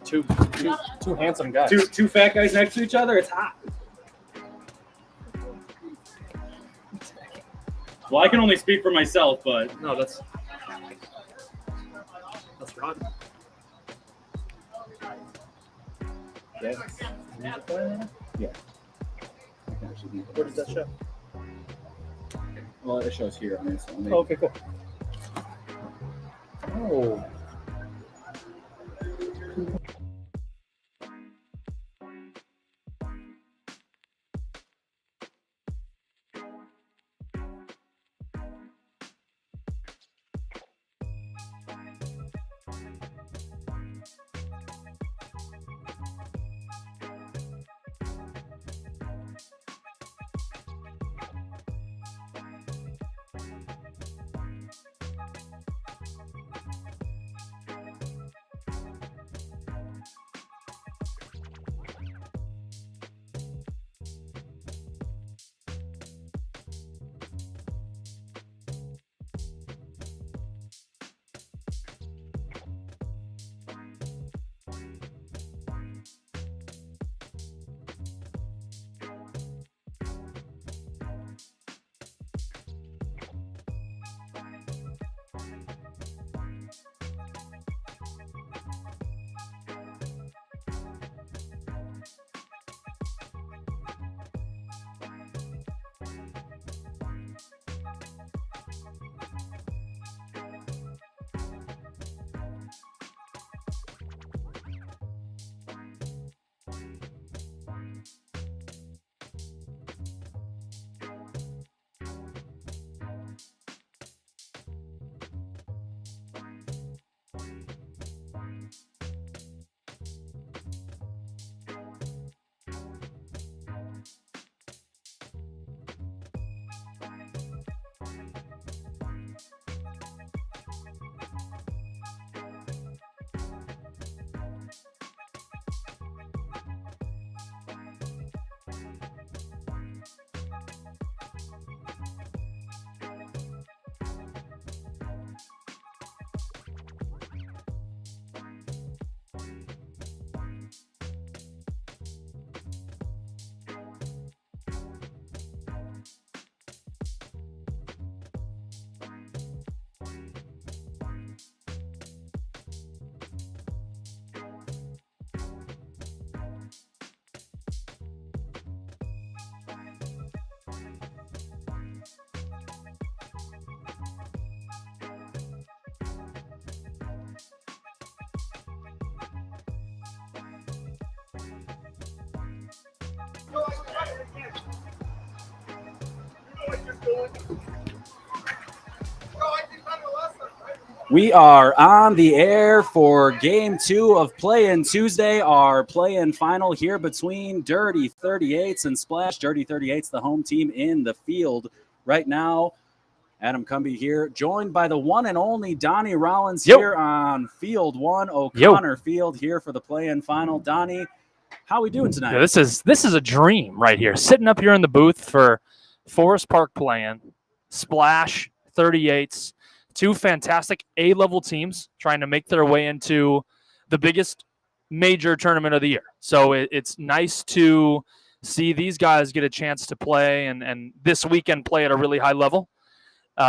Two handsome guys. Two fat guys next to each other. It's hot. Well, I can only speak for myself, but No, that's right. Yeah. Where does that show? Well, it shows here on this one. Oh, okay, cool. Oh. We are on the air for Game 2 of Play-In Tuesday, our play-in final here between Dirty 38's and Splash. Dirty 38's, the home team in the field right now. Adam Cumby here, joined by the one and only Donnie Rollins here on Field 1, O'Connor Field here for the play-in final. Donnie, how we doing tonight? Yeah, this is a dream right here. Sitting up here in the booth for Forest Park play-in, Splash, 38's. Two fantastic A-level teams trying to make their way into the biggest major tournament of the year. So it's nice to see these guys get a chance to play and this weekend play at a really high level.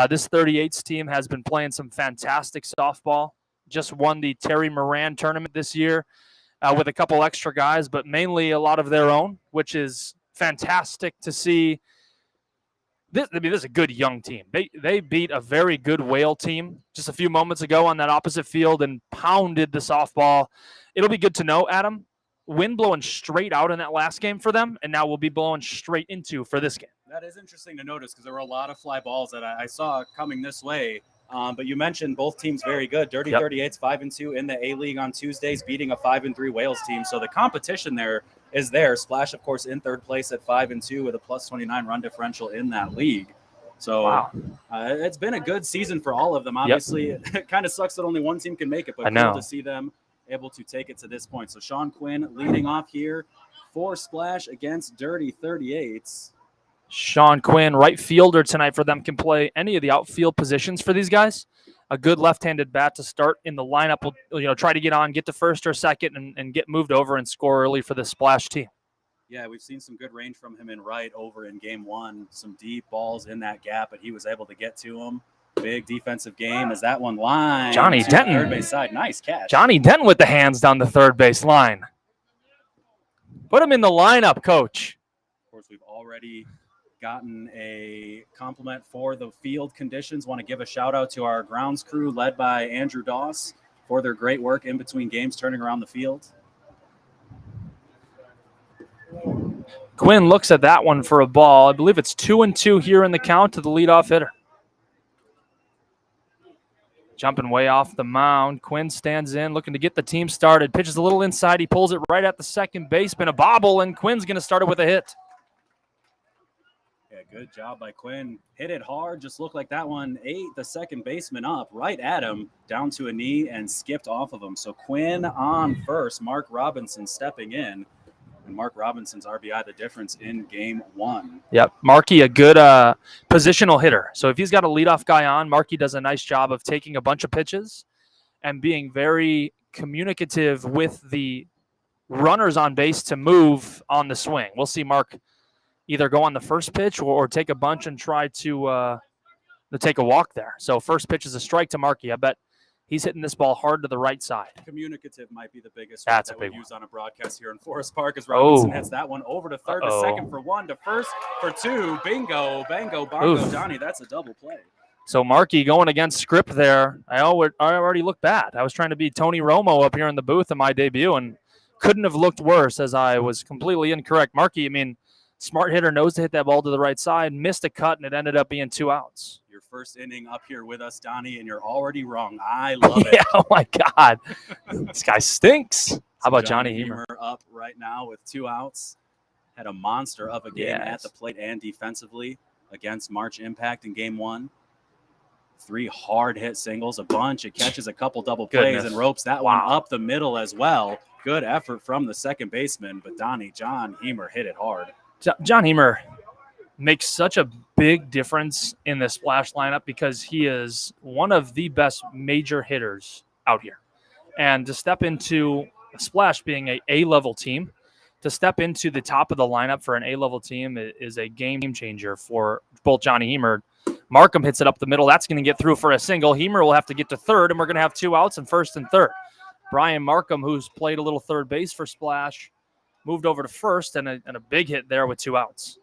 This 38's team has been playing some fantastic softball. Just won the Terry Moran tournament this year with a couple extra guys, but mainly a lot of their own, which is fantastic to see. This is a good young team. They beat a very good Whale team just a few moments ago on that opposite field and pounded the softball. It'll be good to know, Adam, wind blowing straight out in that last game for them, and now we'll be blowing straight into for this game. That is interesting to notice because there were a lot of fly balls that I saw coming this way. But you mentioned both teams very good. Dirty 38's 5-2 in the A-League on Tuesdays, beating a 5-3 Wales team. So the competition there is there. Splash, of course, in third place at 5-2 with a +29 run differential in that league. So it's been a good season for all of them. Obviously, it kind of sucks that only one team can make it, but cool to see them able to take it to this point. So Sean Quinn leading off here for Splash against Dirty 38's. Sean Quinn, right fielder tonight for them, can play any of the outfield positions for these guys. a good left-handed bat to start in the lineup will, try to get on, get to first or second, and get moved over and score early for the Splash team. Yeah, we've seen some good range from him in right over in game one. Some deep balls in that gap, but he was able to get to him. Big defensive game as that one line. Johnny to Denton. the third base side. Nice catch. Johnny Denton with the hands down the third base line. Put him in the lineup, Coach. Of course, we've already gotten a compliment for the field conditions. Want to give a shout out to our grounds crew led by Andrew Doss for their great work in between games turning around the field. Quinn looks at that one for a ball. I believe it's 2-2 here in the count to the leadoff hitter. Jumping way off the mound. Quinn stands in, looking to get the team started. Pitches a little inside. He pulls it right at the second baseman. A bobble, and Quinn's going to start it with a hit. Yeah, good job by Quinn. Hit it hard. Just looked like that one ate the second baseman up right at him, down to a knee, and skipped off of him. So Quinn on first. Mark Robinson stepping in. And Mark Robinson's RBI the difference in game one. Yep. Markey, a good positional hitter. So if he's got a leadoff guy on, Markey does a nice job of taking a bunch of pitches and being very communicative with the runners on base to move on the swing. We'll see Mark either go on the first pitch or take a bunch and try to take a walk there. So first pitch is a strike to Markey. I bet he's hitting this ball hard to the right side. Communicative might be the biggest That's that a big we one. use on a broadcast here in Forest Park as Robinson Oh. hits that one over to third, Uh-oh. to second for one, to first for two. Bingo, bango, bongo, Oof. Johnny. That's a double play. So Markey going against script there. I already looked bad. I was trying to be Tony Romo up here in the booth in my debut and couldn't have looked worse as I was completely incorrect. Markey, smart hitter, knows to hit that ball to the right side, missed a cut, and it ended up being 2 outs. Your first inning up here with us, Donnie, and you're already wrong. I love it. Yeah, oh my God. This guy stinks. How about Johnny Hemer? Up right now with 2 outs. Had a monster of a game at the plate and defensively against March Impact in game one. 3 hard hit singles, a bunch of catches, a couple double plays, Goodness. and ropes that one up the middle as well. Good effort from the second baseman, but John Hemer hit it hard. John Hemer makes such a big difference in the Splash lineup because he is one of the best major hitters out here. And to step into Splash being a A-level team, to step into the top of the lineup for an A-level team is a game changer for both Johnny Hemer. Markham hits it up the middle. That's going to get through for a single. Hemer will have to get to third, and we're going to have 2 outs in first and third. Brian Markham, who's played a little third base for Splash, moved over to first, and a big hit there with 2 outs.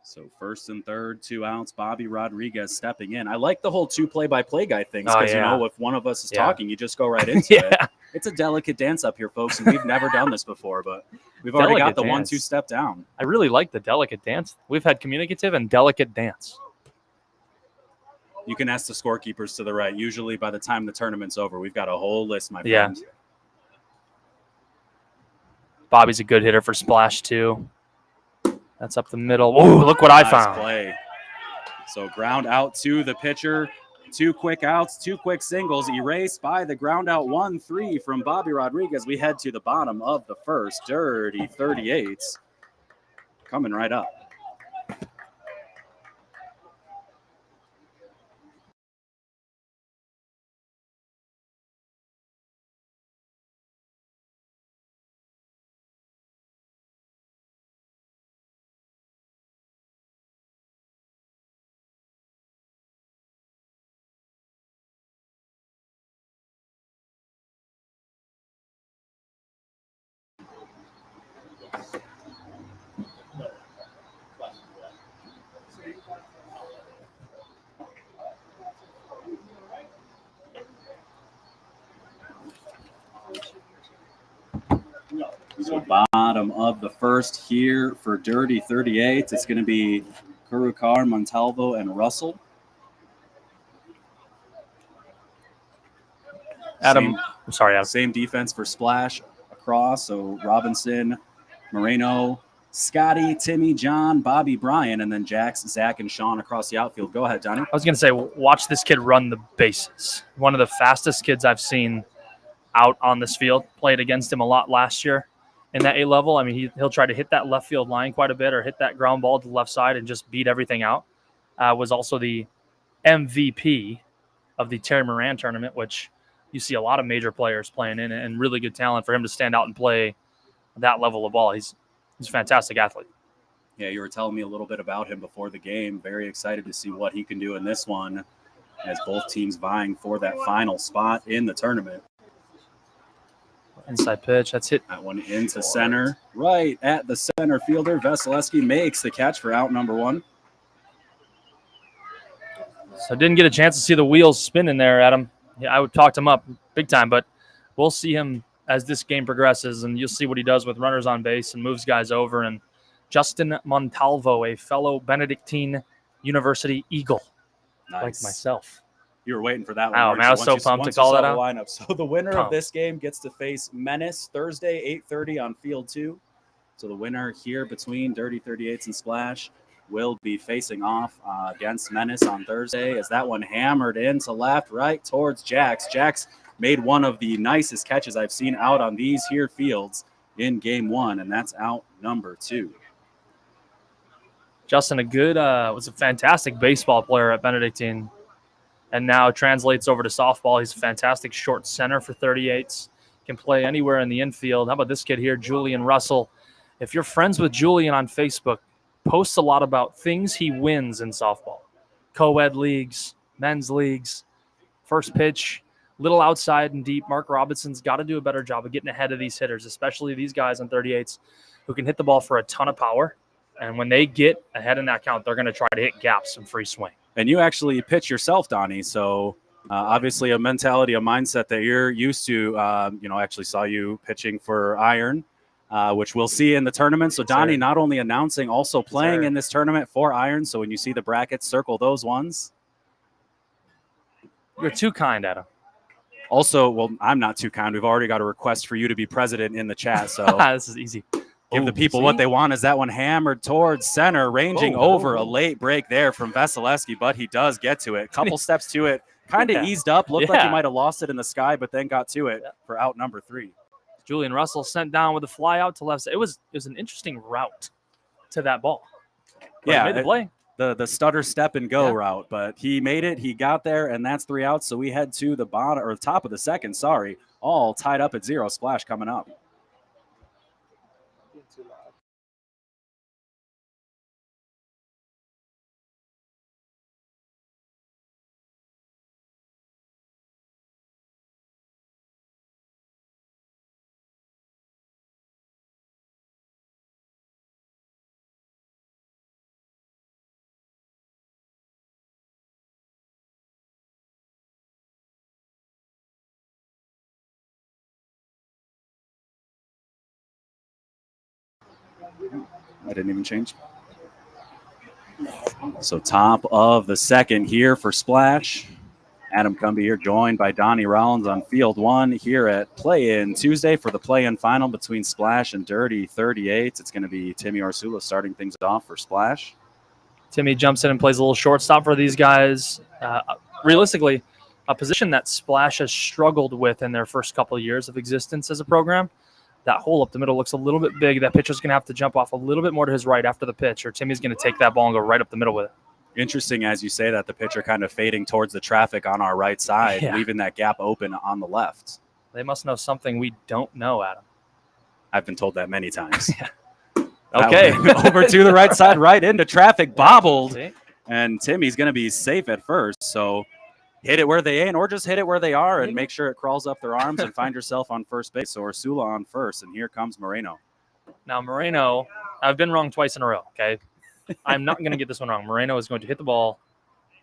So first and third, 2 outs. Bobby Rodriguez stepping in. I like the whole 2 play-by-play guy things because, if one of us is talking, you just go right into it. It's a delicate dance up here, folks, and we've never done this before, but we've already got the 1-2 step down. I really like the delicate dance. We've had communicative and delicate dance. You can ask the scorekeepers to the right. Usually by the time the tournament's over, we've got a whole list, my friend. Bobby's a good hitter for Splash, too. That's up the middle. Oh, look what I found. Play. So ground out to the pitcher. 2 quick outs, 2 quick singles, erased by the ground out 1-3 from Bobby Rodriguez. We head to the bottom of the first. Dirty 38's coming right up. So bottom of the first here for Dirty 38. It's going to be Kurukar, Montalvo, and Russell. Adam, I'm sorry, Adam. Same defense for Splash across. So Robinson, Moreno, Scotty, Timmy, John, Bobby, Brian, and then Jax, Zach, and Sean across the outfield. Go ahead, Johnny. I was going to say, watch this kid run the bases. One of the fastest kids I've seen out on this field. Played against him a lot last year in that A level. He'll try to hit that left field line quite a bit or hit that ground ball to the left side and just beat everything out. Was also the MVP of the Terry Moran tournament, which you see a lot of major players playing in, and really good talent for him to stand out and play that level of ball. He's a fantastic athlete. Yeah, you were telling me a little bit about him before the game. Very excited to see what he can do in this one, as both teams vying for that final spot in the tournament. Inside pitch, that's hit. That one into center, right at the center fielder. Vasilevsky makes the catch for out number 1. So didn't get a chance to see the wheels spin in there, Adam. Yeah, I would talk him up big time, but we'll see him as this game progresses, and you'll see what he does with runners on base and moves guys over. And Justin Montalvo, a fellow Benedictine University Eagle, Nice. like myself. You were waiting for that one. Oh, weren't man, you? I was so Once you- pumped to once you call saw that the out. lineup. So the winner of Pumped. this game gets to face Menace Thursday, 8:30 on Field 2. So the winner here between Dirty 38's and Splash will be facing off against Menace on Thursday, as that one hammered into left, right towards Jax. Jax made one of the nicest catches I've seen out on these here fields in game 1, and that's out number 2. Justin, was a fantastic baseball player at Benedictine, and now translates over to softball. He's a fantastic short center for 38's. Can play anywhere in the infield. How about this kid here, Julian Russell? If you're friends with Julian on Facebook, posts a lot about things he wins in softball. Co-ed leagues, men's leagues, first pitch, little outside and deep. Mark Robinson's got to do a better job of getting ahead of these hitters, especially these guys on 38's who can hit the ball for a ton of power. And when they get ahead in that count, they're going to try to hit gaps and free swing. And you actually pitch yourself, Donnie. So obviously a mentality, a mindset that you're used to. Actually saw you pitching for Iron, which we'll see in the tournament. So Donnie not only announcing, also playing in this tournament for Iron. So when you see the brackets, circle those ones. You're too kind, Adam. Also, well, I'm not too kind. We've already got a request for you to be president in the chat. So this is easy. give the people what they want. As that one hammered towards center, ranging over a late break there from Vasilevsky, but he does get to it. Couple steps to it, kind of eased up. Looked like he might have lost it in the sky, but then got to it for out number 3. Julian Russell sent down with a fly out to left. It was an interesting route to that ball. But he made the play. The stutter step and go route, but he made it. He got there, and that's 3 outs. So we head to the bottom or top of the second. All tied up at 0. Splash coming up. I didn't even change. So top of the second here for Splash. Adam Cumby here, joined by Donnie Rollins on Field 1 here at Play-In Tuesday for the play-in final between Splash and Dirty 38's. It's going to be Timmy Arsula starting things off for Splash. Timmy jumps in and plays a little shortstop for these guys. Realistically, a position that Splash has struggled with in their first couple of years of existence as a program. That hole up the middle looks a little bit big. That pitcher's going to have to jump off a little bit more to his right after the pitch, or Timmy's going to take that ball and go right up the middle with it. Interesting, as you say that, the pitcher kind of fading towards the traffic on our right side, leaving that gap open on the left. They must know something we don't know, Adam. I've been told that many times. Okay. Over to the right side, right into traffic, bobbled. And Timmy's going to be safe at first. So hit it where they ain't, or just hit it where they are and make sure it crawls up their arms and find yourself on first base. So Ursula on first, and here comes Moreno. Now, Moreno, I've been wrong twice in a row, okay? I'm not going to get this one wrong. Moreno is going to hit the ball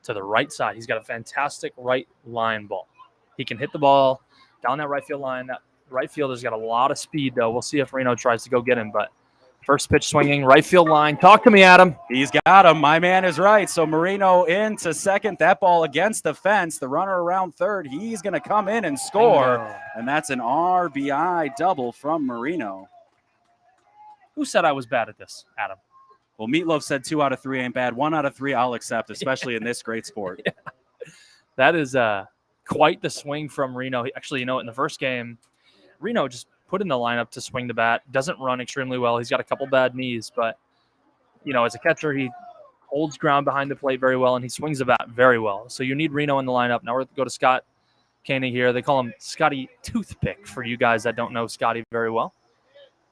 to the right side. He's got a fantastic right line ball. He can hit the ball down that right field line. That right fielder's got a lot of speed, though. We'll see if Moreno tries to go get him, but first pitch swinging, right field line. Talk to me, Adam. He's got him. My man is right. So Moreno into second. That ball against the fence. The runner around third. He's going to come in and score. And that's an RBI double from Moreno. Who said I was bad at this, Adam? Well, Meatloaf said 2 out of 3 ain't bad. 1 out of 3 I'll accept, especially in this great sport. That is quite the swing from Reno. Actually, in the first game, Reno just put in the lineup to swing the bat. Doesn't run extremely well. He's got a couple bad knees, but, as a catcher, he holds ground behind the plate very well, and he swings the bat very well. So you need Reno in the lineup. Now we're going to go to Scott Koenig here. They call him Scotty Toothpick for you guys that don't know Scotty very well.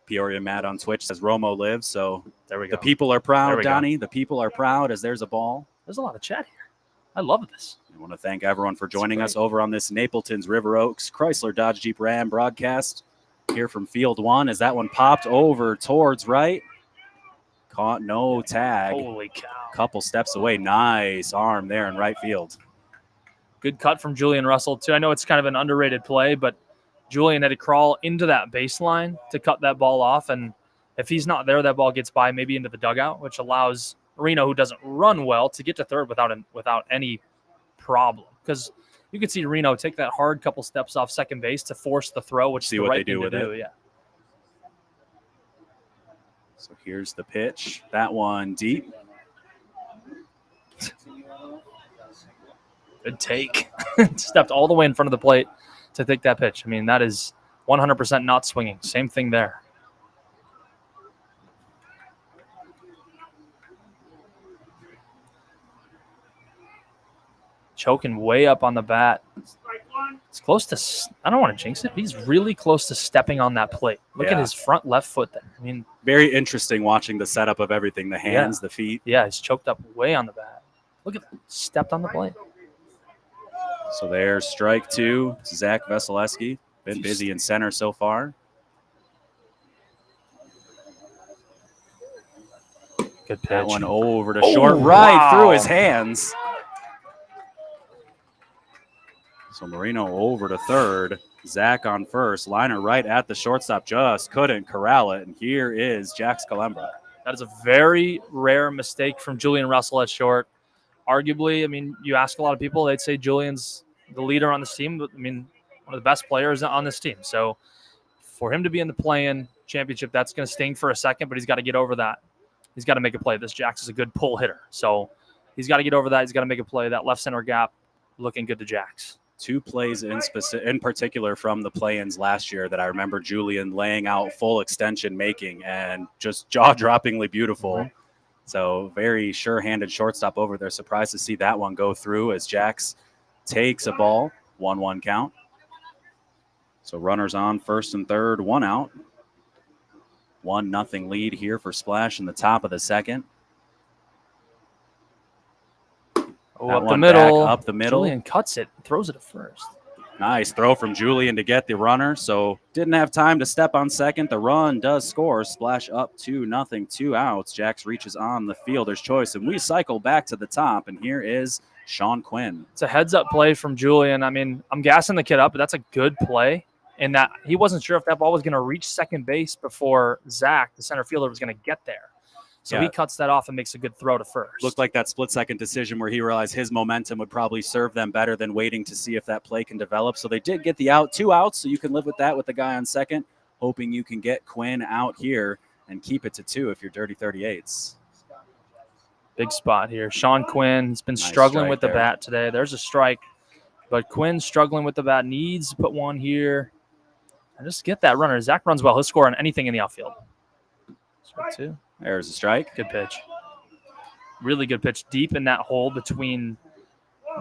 Peoria Matt on Twitch says Romo lives. So There we go. the people are proud, There we go. Donnie. The people are proud as there's a ball. There's a lot of chat here. I love this. I want to thank everyone for joining great. us over on this Napleton's River Oaks Chrysler Dodge Jeep Ram broadcast here from Field 1 as that one popped over towards right. Caught, no tag. Holy cow. Couple steps away. Nice arm there in right field. Good cut from Julian Russell, too. I know it's kind of an underrated play, but Julian had to crawl into that baseline to cut that ball off. And if he's not there, that ball gets by maybe into the dugout, which allows Reno, who doesn't run well, to get to third without any problem. Because you can see Reno take that hard couple steps off second base to force the throw, which See is the what right they do thing with to do. it. Yeah. So here's the pitch. That one deep. Good take. Stepped all the way in front of the plate to take that pitch. I mean, that is 100% not swinging. Same thing there. Choking way up on the bat. It's close to, I don't want to jinx it, but he's really close to stepping on that plate. Look at Yeah. his front left foot there. I mean, Very interesting watching the setup of everything. The hands, the feet. yeah, he's choked up way on the bat. Look at that. Stepped on the plate. So there's strike two. Zach Veselewski. Been busy in center so far. Good pitch. That one over to short right through his hands. So Marino over to third. Zach on first. Liner right at the shortstop. Just couldn't corral it. And here is Jax Calembra. That is a very rare mistake from Julian Russell at short. Arguably, I mean, you ask a lot of people, they'd say Julian's the leader on this team. But, I mean, one of the best players on this team. So for him to be in the play-in championship, that's going to sting for a second, but he's got to get over that. He's got to make a play. This Jax is a good pull hitter. So he's got to get over that. He's got to make a play. That left center gap looking good to Jax. Two plays in particular from the play-ins last year that I remember Julian laying out full extension making and just jaw-droppingly beautiful. Mm-hmm. So very sure-handed shortstop over there. Surprised to see that one go through as Jax takes a ball. 1-1 count. So runners on first and third, one out. 1-0 lead here for Splash in the top of the second. Oh, That up the one middle. back up the middle. Julian cuts it, throws it at first. Nice throw from Julian to get the runner. So didn't have time to step on second. The run does score. Splash up 2-0, 2 outs. Jax reaches on the fielder's choice, and we cycle back to the top. And here is Sean Quinn. It's a heads-up play from Julian. I mean, I'm gassing the kid up, but that's a good play. And that he wasn't sure if that ball was going to reach second base before Zach, the center fielder, was going to get there. So Yeah. he cuts that off and makes a good throw to first. Looked like that split-second decision where he realized his momentum would probably serve them better than waiting to see if that play can develop. So they did get the out, 2 outs, so you can live with that with the guy on second, hoping you can get Quinn out here and keep it to 2 if you're Dirty 38's. Big spot here. Sean Quinn has been Nice struggling strike with the there. bat today. There's a strike, but Quinn struggling with the bat, needs to put one here. And just get that runner. Zach runs well. He'll score on anything in the outfield. Strike 2. There's a strike. Good pitch. Really good pitch. Deep in that hole between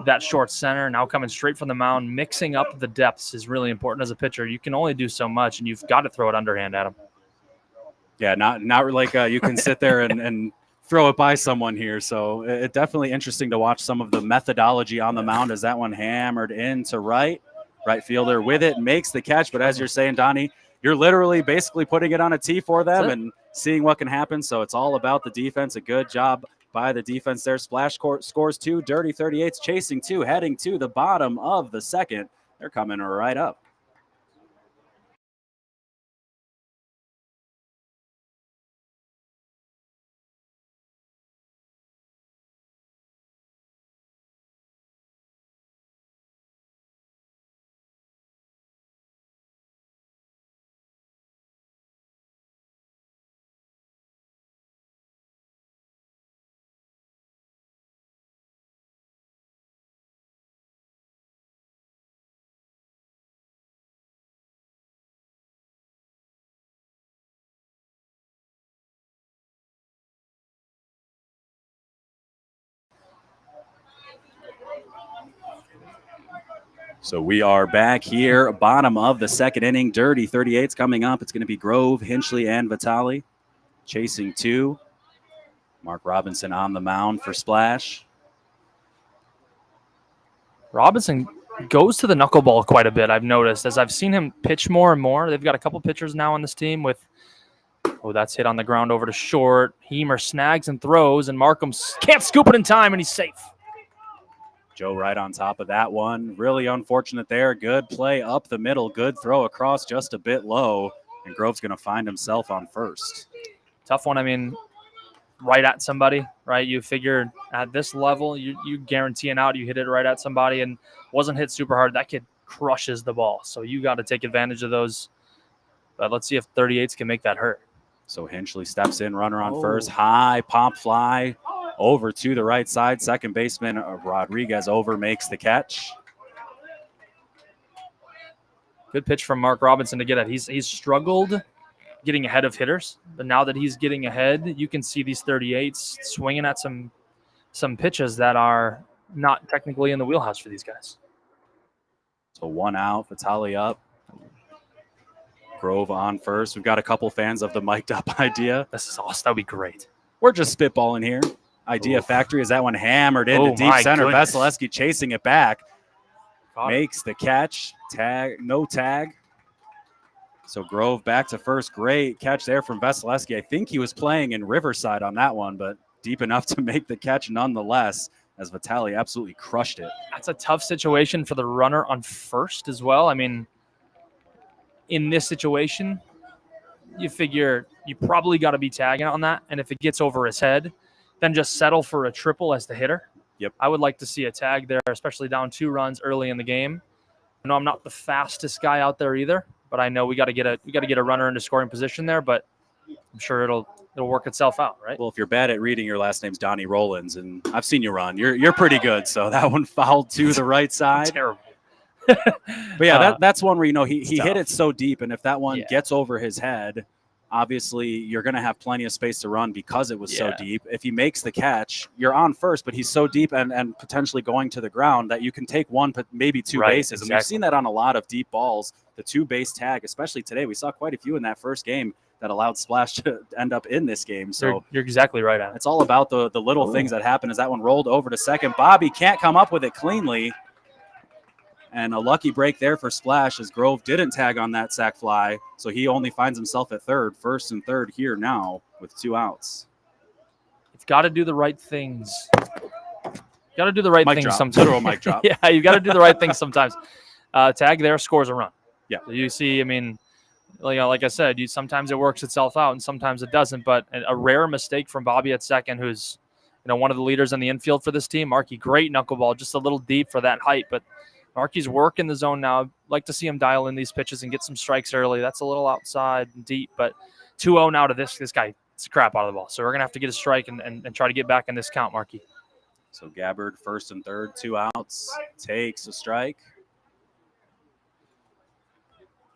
that short center. Now coming straight from the mound. Mixing up the depths is really important as a pitcher. You can only do so much, and you've got to throw it underhand at him. Yeah, not like you can sit there and throw it by someone here. So it definitely interesting to watch some of the methodology on the mound as that one hammered into right. Right fielder with it, makes the catch. But as you're saying, Donnie, you're literally basically putting it on a tee for them and seeing what can happen. So it's all about the defense. A good job by the defense there. Splash scores 2. Dirty 38's chasing 2, heading to the bottom of the second. They're coming right up. So we are back here, bottom of the second inning. Dirty 38's coming up. It's going to be Grove, Hinchley, and Vitale chasing 2. Mark Robinson on the mound for Splash. Robinson goes to the knuckleball quite a bit, I've noticed, as I've seen him pitch more and more. They've got a couple pitchers now on this team with, that's hit on the ground over to short. Hemer snags and throws, and Markham can't scoop it in time, and he's safe. Joe right on top of that one. Really unfortunate there. Good play up the middle. Good throw across just a bit low, and Grove's going to find himself on first. Tough one. I mean, right at somebody, right? You figure at this level, you guarantee an out. You hit it right at somebody and wasn't hit super hard. That kid crushes the ball. So you got to take advantage of those. But let's see if 38's can make that hurt. So Hinchley steps in, runner on first. High pop fly over to the right side. Second baseman Rodriguez over makes the catch. Good pitch from Mark Robinson to get it. He's struggled getting ahead of hitters, but now that he's getting ahead, you can see these 38s swinging at some pitches that are not technically in the wheelhouse for these guys. So 1 out, Vitale up. Grove on first. We've got a couple fans of the mic'd up idea. This is awesome. That would be great. We're just spitballing here. Idea Factory is that one hammered into deep center. Vasilevsky chasing it back. Makes the catch. Tag, no tag. So Grove back to first. Great catch there from Vasilevsky. I think he was playing in Riverside on that one, but deep enough to make the catch nonetheless, as Vitale absolutely crushed it. That's a tough situation for the runner on first as well. I mean, in this situation, you figure you probably got to be tagging on that. And if it gets over his head, then just settle for a triple as the hitter. Yep. I would like to see a tag there, especially down 2 runs early in the game. I know I'm not the fastest guy out there either, but I know we got to get a runner into scoring position there, but I'm sure it'll work itself out, right? Well, if you're bad at reading, your last name's Donnie Rollins, and I've seen you run. You're pretty good. So that one fouled to the right side. Terrible. But yeah, that's one where, he hit it so deep, and if that one gets over his head, obviously you're going to have plenty of space to run because it was so deep. If he makes the catch, you're on first, but he's so deep and potentially going to the ground that you can take 1, maybe 2 bases. Exactly. And we've seen that on a lot of deep balls, the 2-base tag, especially today. We saw quite a few in that first game that allowed Splash to end up in this game. So you're exactly right, Adam. It's all about the little things that happen as that one rolled over to second. Bobby can't come up with it cleanly. And a lucky break there for Splash as Grove didn't tag on that sac fly. So he only finds himself at third, first and third here now with 2 outs. You've got to do the right things. Got to do the right mic things drop. sometimes. Literal mic drop. Yeah, you got to do the right things sometimes. Tag there, scores a run. Yeah. So you see, I mean, like I said, sometimes it works itself out and sometimes it doesn't. But a rare mistake from Bobby at second, who's one of the leaders in the infield for this team. Markey, great knuckleball, just a little deep for that height, but Markey's working the zone now. I'd like to see him dial in these pitches and get some strikes early. That's a little outside and deep, but 2-0 now to this guy. It's the crap out of the ball. So we're going to have to get a strike and try to get back in this count, Markey. So Gabbard, first and third, 2 outs, takes a strike.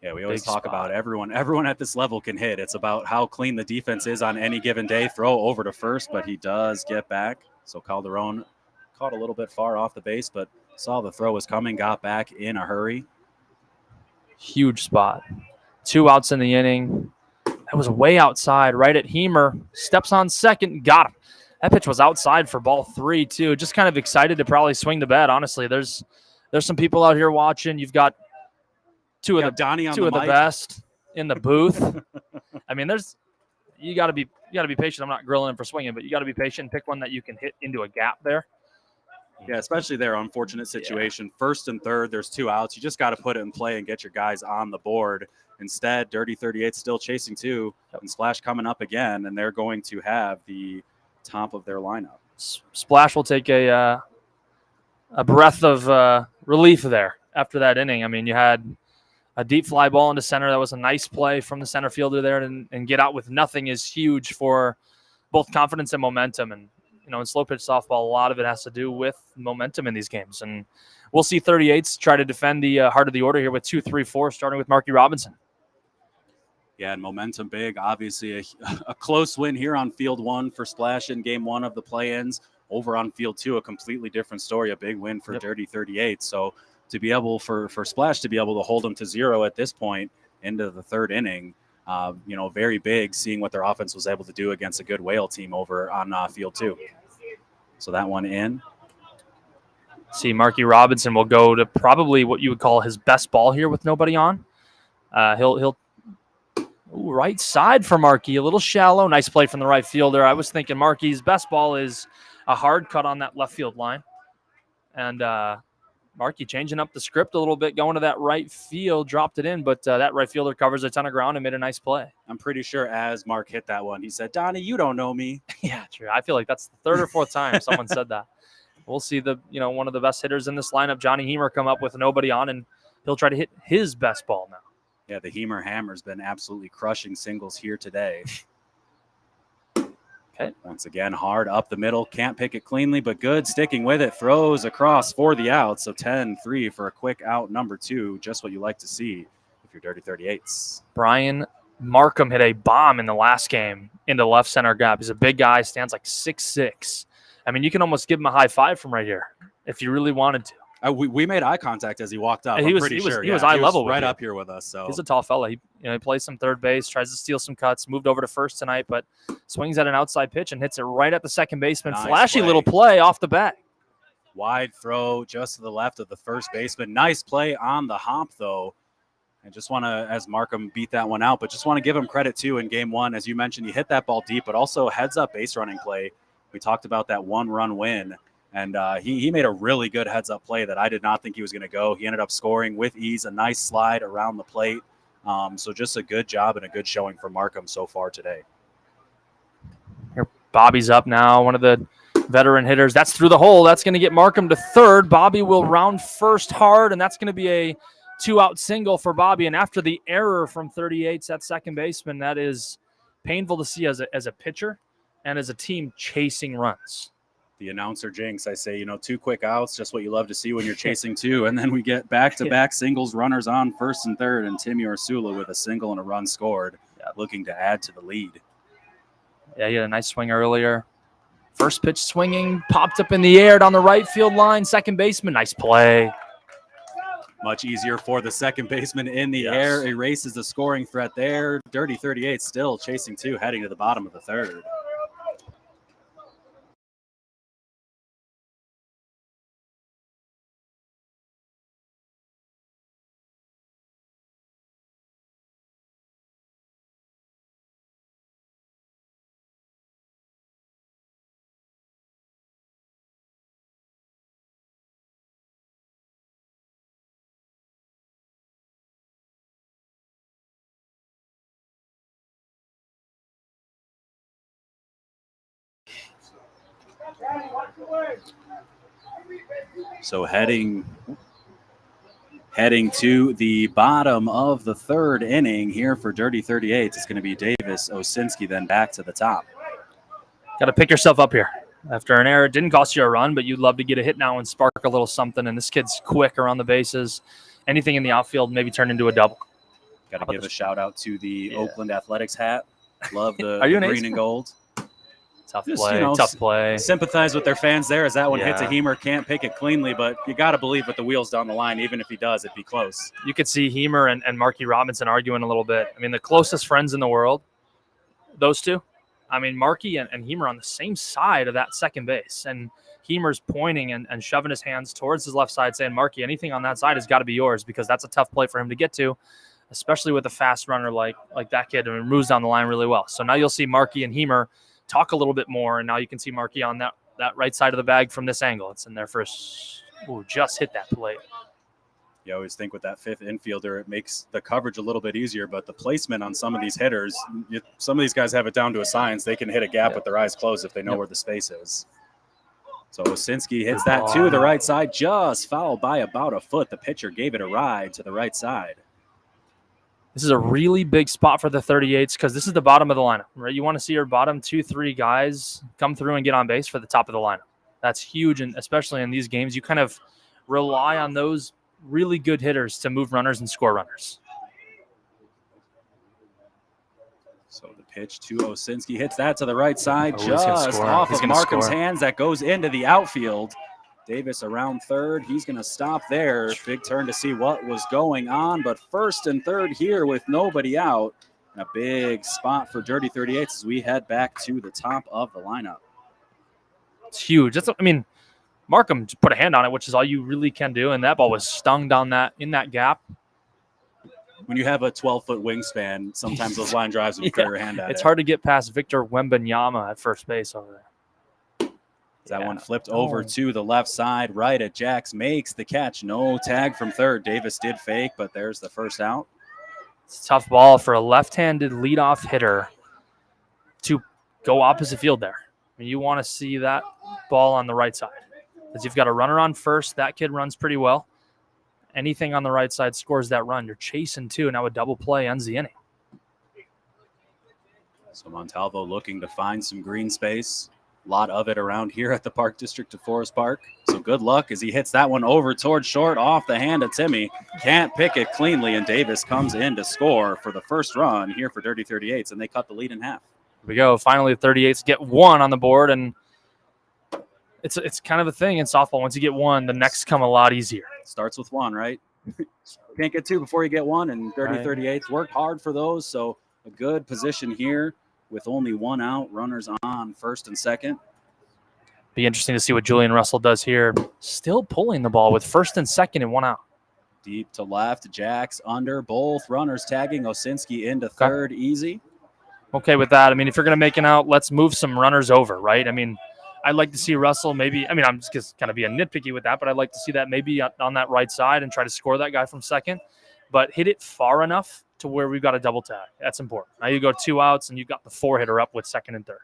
Yeah, we always talk about everyone at this level can hit. It's about how clean the defense is on any given day. Throw over to first, but he does get back. So Calderon caught a little bit far off the base, but saw the throw was coming, got back in a hurry. Huge spot. 2 outs in the inning. That was way outside, right at Hemer. Steps on second, got him. That pitch was outside for ball 3, too. Just kind of excited to probably swing the bat, honestly. There's some people out here watching. You've got two of the best in the booth. I mean, you got to be patient. I'm not grilling him for swinging, but you got to be patient and pick one that you can hit into a gap there. Yeah, especially their unfortunate situation. Yeah. First and third, there's 2 outs. You just got to put it in play and get your guys on the board. Instead, Dirty 38 still chasing 2, and Splash coming up again, and they're going to have the top of their lineup. Splash will take a breath of relief there after that inning. I mean, you had a deep fly ball into center. That was a nice play from the center fielder there, and get out with nothing is huge for both confidence and momentum. And in slow pitch softball, a lot of it has to do with momentum in these games. And we'll see 38s try to defend the heart of the order here with 2, 3, 4, starting with Marky Robinson. Yeah, and momentum big. Obviously, a close win here on Field 1 for Splash in Game 1 of the play-ins. Over on Field 2, a completely different story. A big win for Dirty 38. So to be able for Splash to be able to hold them to 0 at this point into the third inning. Very big seeing what their offense was able to do against a good Whale team over on field 2. So that one in. See, Marky Robinson will go to probably what you would call his best ball here with nobody on. He'll right side for Marky, a little shallow. Nice play from the right fielder. I was thinking Marky's best ball is a hard cut on that left field line. And Marky changing up the script a little bit, going to that right field, dropped it in, but that right fielder covers a ton of ground and made a nice play. I'm pretty sure as Mark hit that one, he said, "Donnie, you don't know me." Yeah, true. I feel like that's the third or fourth time someone said that. We'll see one of the best hitters in this lineup, Johnny Hemer, come up with nobody on, and he'll try to hit his best ball now. Yeah, the Hemer Hammer's been absolutely crushing singles here today. Okay. Once again, hard up the middle. Can't pick it cleanly, but good. Sticking with it. Throws across for the out. So 10-3 for a quick out number 2. Just what you like to see if you're Dirty 38's. Brian Markham hit a bomb in the last game into left center gap. He's a big guy, stands like 6'6". I mean, you can almost give him a high five from right here if you really wanted to. We made eye contact as he walked up. He was eye level right up here with us. So he's a tall fella. He plays some third base, tries to steal some cuts, moved over to first tonight, but swings at an outside pitch and hits it right at the second baseman. Nice Flashy play. Little play off the bat. Wide throw just to the left of the first baseman. Nice play on the hop, though. I just want to, as Markham beat that one out, but just want to give him credit, too, in game 1. As you mentioned, he hit that ball deep, but also heads-up base running play. We talked about that one-run win. And he made a really good heads-up play that I did not think he was going to go. He ended up scoring with ease, a nice slide around the plate. So just a good job and a good showing for Markham so far today. Here, Bobby's up now, one of the veteran hitters. That's through the hole. That's going to get Markham to third. Bobby will round first hard, and that's going to be a 2-out single for Bobby. And after the error from 38's at second baseman, that is painful to see as a pitcher and as a team chasing runs. The announcer jinx, I say, 2 quick outs, just what you love to see when you're chasing 2. And then we get back-to-back singles, runners on first and third, and Timmy Ursula with a single and a run scored, looking to add to the lead. Yeah, he had a nice swing earlier. First pitch swinging, popped up in the air down the right field line. Second baseman, nice play. Much easier for the second baseman in the air. Erases the scoring threat there. Dirty 38 still chasing 2, heading to the bottom of the third. So heading to the bottom of the third inning here for Dirty 38. It's going to be Davis Osinski then back to the top. Got to pick yourself up here. After an error, it didn't cost you a run, but you'd love to get a hit now and spark a little something. And this kid's quick around the bases. Anything in the outfield maybe turn into a double. Got to give a shout out to the Oakland Athletics hat. Love the Are you an green and gold. Tough play. Sympathize with their fans there as that one hits a Hemer. Can't pick it cleanly, but you got to believe with the wheels down the line, even if he does, it'd be close. You could see Hemer and Marky Robinson arguing a little bit. I mean, the closest friends in the world, those two. I mean, Marky and Hemer on the same side of that second base. And Hemer's pointing and shoving his hands towards his left side, saying, Marky, anything on that side has got to be yours, because that's a tough play for him to get to, especially with a fast runner like that kid, and moves down the line really well. So now you'll see Marky and Hemer talk a little bit more, and now you can see Marky on that right side of the bag from this angle. It's in there first. Just hit that plate. You always think with that fifth infielder, it makes the coverage a little bit easier, but the placement on some of these hitters, some of these guys have it down to a science. They can hit a gap with their eyes closed if they know where the space is. So Osinski hits that to the right side, just fouled by about a foot. The pitcher gave it a ride to the right side. This is a really big spot for the 38's because this is the bottom of the lineup, right? You want to see your bottom 2-3 guys come through and get on base for the top of the lineup. That's huge, and especially in these games, you kind of rely on those really good hitters to move runners and score runners. So the pitch to Osinski hits that to the right side, He's gonna just score. off He's of gonna Markham's score. hands. That goes into the outfield. Davis around third. He's going to stop there. Big turn to see what was going on. But first and third here with nobody out. And a big spot for Dirty 38 as we head back to the top of the lineup. It's huge. I mean, Markham just put a hand on it, which is all you really can do. And that ball was stung down in that gap. When you have a 12-foot wingspan, sometimes those line drives, you throw your hand at it. It's hard to get past Victor Wembanyama at first base over there. That one flipped over to the left side, right at Jax. Makes the catch. No tag from third. Davis did fake, but there's the first out. It's a tough ball for a left-handed leadoff hitter to go opposite field there. I mean, you want to see that ball on the right side. Because you've got a runner on first. That kid runs pretty well. Anything on the right side scores that run. You're chasing two. Now a double play ends the inning. So Montalvo looking to find some green space. A lot of it around here at the Park District of Forest Park. So good luck as he hits that one over towards short off the hand of Timmy. Can't pick it cleanly, and Davis comes in to score for the first run here for Dirty 38s, and they cut the lead in half. Here we go. Finally, the 38s get one on the board, and it's kind of a thing in softball. Once you get one, the next come a lot easier. Starts with one, right? Can't get two before you get one, and Dirty 38s worked hard for those, so a good position here. With only one out, runners on first and second. Be interesting to see what Julian Russell does here. Still pulling the ball with first and second and one out. Deep to left, Jax under, both runners tagging. Osinski into third, easy. Okay with that. I mean, if you're going to make an out, let's move some runners over, right? I mean, I'd like to see Russell maybe, I'm just kind of being nitpicky with that, but I'd like to see that maybe on that right side and try to score that guy from second. But hit it far enough to where we've got a double tag. That's important. Now you go two outs and you've got the four hitter up with second and third.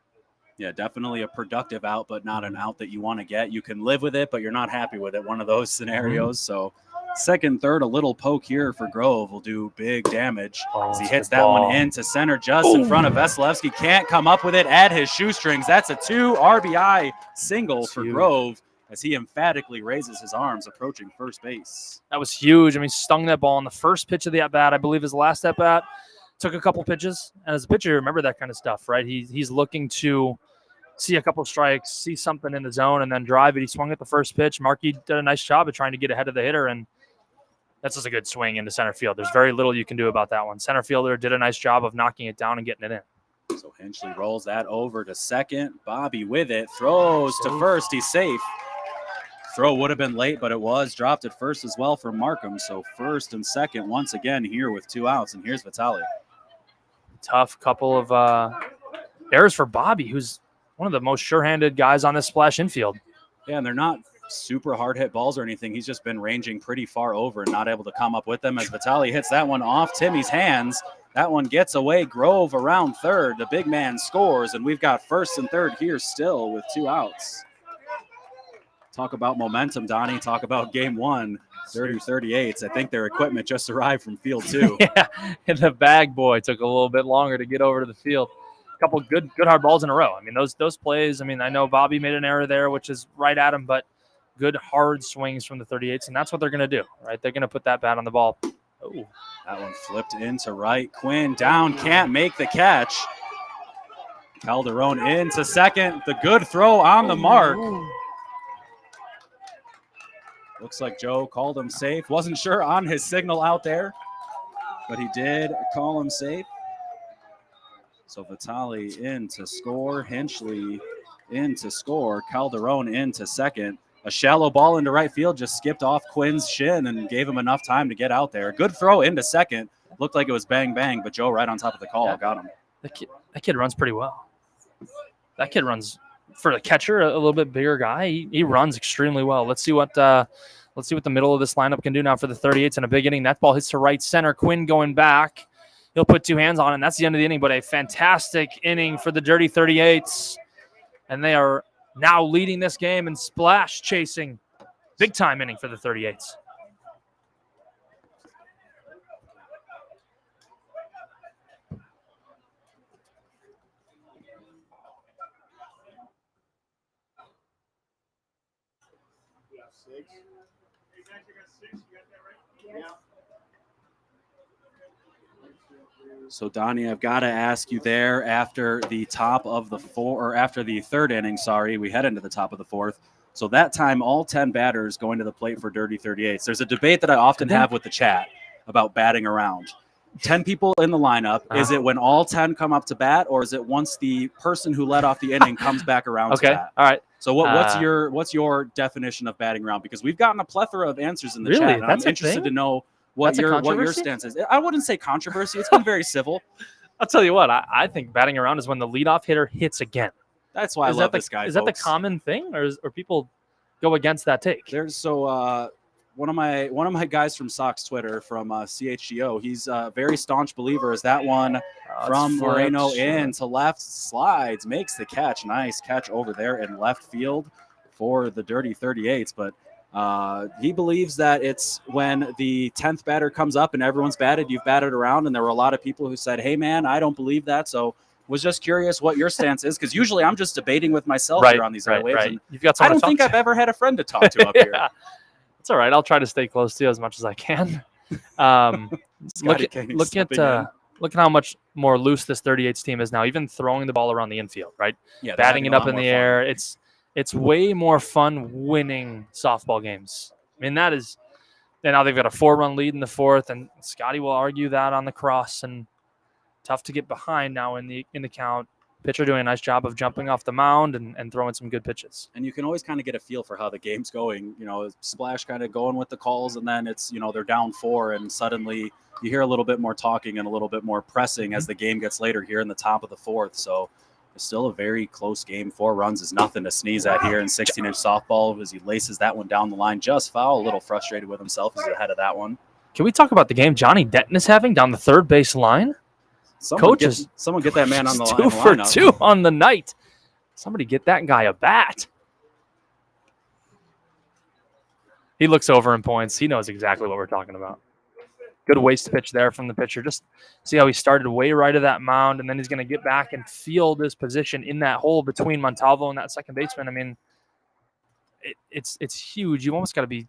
Yeah, definitely a productive out, but not an out that you want to get. You can live with it, but you're not happy with it. One of those scenarios. So second, third, a little poke here for Grove will do big damage as he hits that one into center just in front of Vasilevsky. Can't come up with it at his shoestrings. That's a 2 RBI single for Grove, as he emphatically raises his arms approaching first base. That was huge. I mean, stung that ball on the first pitch of the at-bat. I believe his last at-bat took a couple pitches. And as a pitcher, you remember that kind of stuff, right? He's looking to see a couple strikes, see something in the zone, and then drive it. He swung at the first pitch. Markey did a nice job of trying to get ahead of the hitter, and that's just a good swing into center field. There's very little you can do about that one. Center fielder did a nice job of knocking it down and getting it in. So Henchley rolls that over to second. Bobby with it, throws to first. He's safe. Throw would have been late, but it was dropped at first as well for Markham. So first and second once again here with two outs, and here's Vitale. Tough couple of errors for Bobby, who's one of the most sure-handed guys on this splash infield. Yeah, and they're not super hard hit balls or anything. He's just been ranging pretty far over and not able to come up with them as Vitale hits that one off Timmy's hands. That one gets away. Grove around third. The big man scores, and we've got first and third here still with two outs. Talk about momentum, Donnie. Talk about game one. 38s. I think their equipment just arrived from field two. Yeah, and the bag boy took a little bit longer to get over to the field. A couple good hard balls in a row. I mean, those plays, I know Bobby made an error there, which is right at him, but good hard swings from the 38s, and that's what they're going to do, right? They're going to put that bat on the ball. Oh, that one flipped into right. Quinn down, can't make the catch. Calderon into second. The good throw on the mark. Looks like Joe called him safe. Wasn't sure on his signal out there, but he did call him safe. So Vitale in to score. Henchley in to score. Calderon in to second. A shallow ball into right field just skipped off Quinn's shin and gave him enough time to get out there. Good throw into second. Looked like it was bang, bang, but Joe right on top of the call got him. That kid runs pretty well. That kid runs, for the catcher, a little bit bigger guy. He runs extremely well. Let's see what the middle of this lineup can do now for the 38s in a big inning. That ball hits to right center. Quinn going back. He'll put two hands on it, and that's the end of the inning, but a fantastic inning for the Dirty 38s. And they are now leading this game and splash chasing. Big time inning for the 38s. So Donnie, I've got to ask you there after the top of the after the third inning, we head into the top of the fourth. So that time, all 10 batters going to the plate for Dirty 38s. There's a debate that I often have with the chat about batting around. 10 people in the lineup. Is it when all 10 come up to bat, or is it once the person who led off the inning comes back around to bat? All right. So what's your definition of batting around? Because we've gotten a plethora of answers in the Really? chat, and That's I'm interested to know what your stance is. I wouldn't say controversy. It's been very civil. I'll tell you what. I think batting around is when the leadoff hitter hits again. That's why I love this guy. Is that the common thing, or people go against that take? There's one of my guys from Sox Twitter from CHGO. He's a very staunch believer. Is that one from Moreno in to left, slides, makes the catch. Nice catch over there in left field for the Dirty 38s. But he believes that it's when the 10th batter comes up and everyone's batted, you've batted around. And there were a lot of people who said, hey, man, I don't believe that. So was just curious what your stance is, because usually I'm just debating with myself here on these airwaves. Right. And You've got I don't think I've ever had a friend to talk to up here. It's all right. I'll try to stay close to you as much as I can. Look at how much more loose this 38's team is now, even throwing the ball around the infield, right? Yeah, batting it up in the air. It's way more fun winning softball games. I mean, that is. And now they've got a 4-run lead in the fourth, and Scotty will argue that on the cross, and tough to get behind now in the count. Pitcher doing a nice job of jumping off the mound and throwing some good pitches. And you can always kind of get a feel for how the game's going. You know, Splash kind of going with the calls, and then it's, they're down 4, and suddenly you hear a little bit more talking and a little bit more pressing as the game gets later here in the top of the fourth. So it's still a very close game. 4 runs is nothing to sneeze at here in 16-inch softball as he laces that one down the line just foul. A little frustrated with himself as he's ahead of that one. Can we talk about the game Johnny Denton is having down the third base line? Someone get that man on the 2 for 2 on the night. Somebody get that guy a bat. He looks over and points. He knows exactly what we're talking about. Good waste pitch there from the pitcher. Just see how he started way right of that mound, and then he's going to get back and field his position in that hole between Montalvo and that second baseman. I mean, it's huge. You almost got to be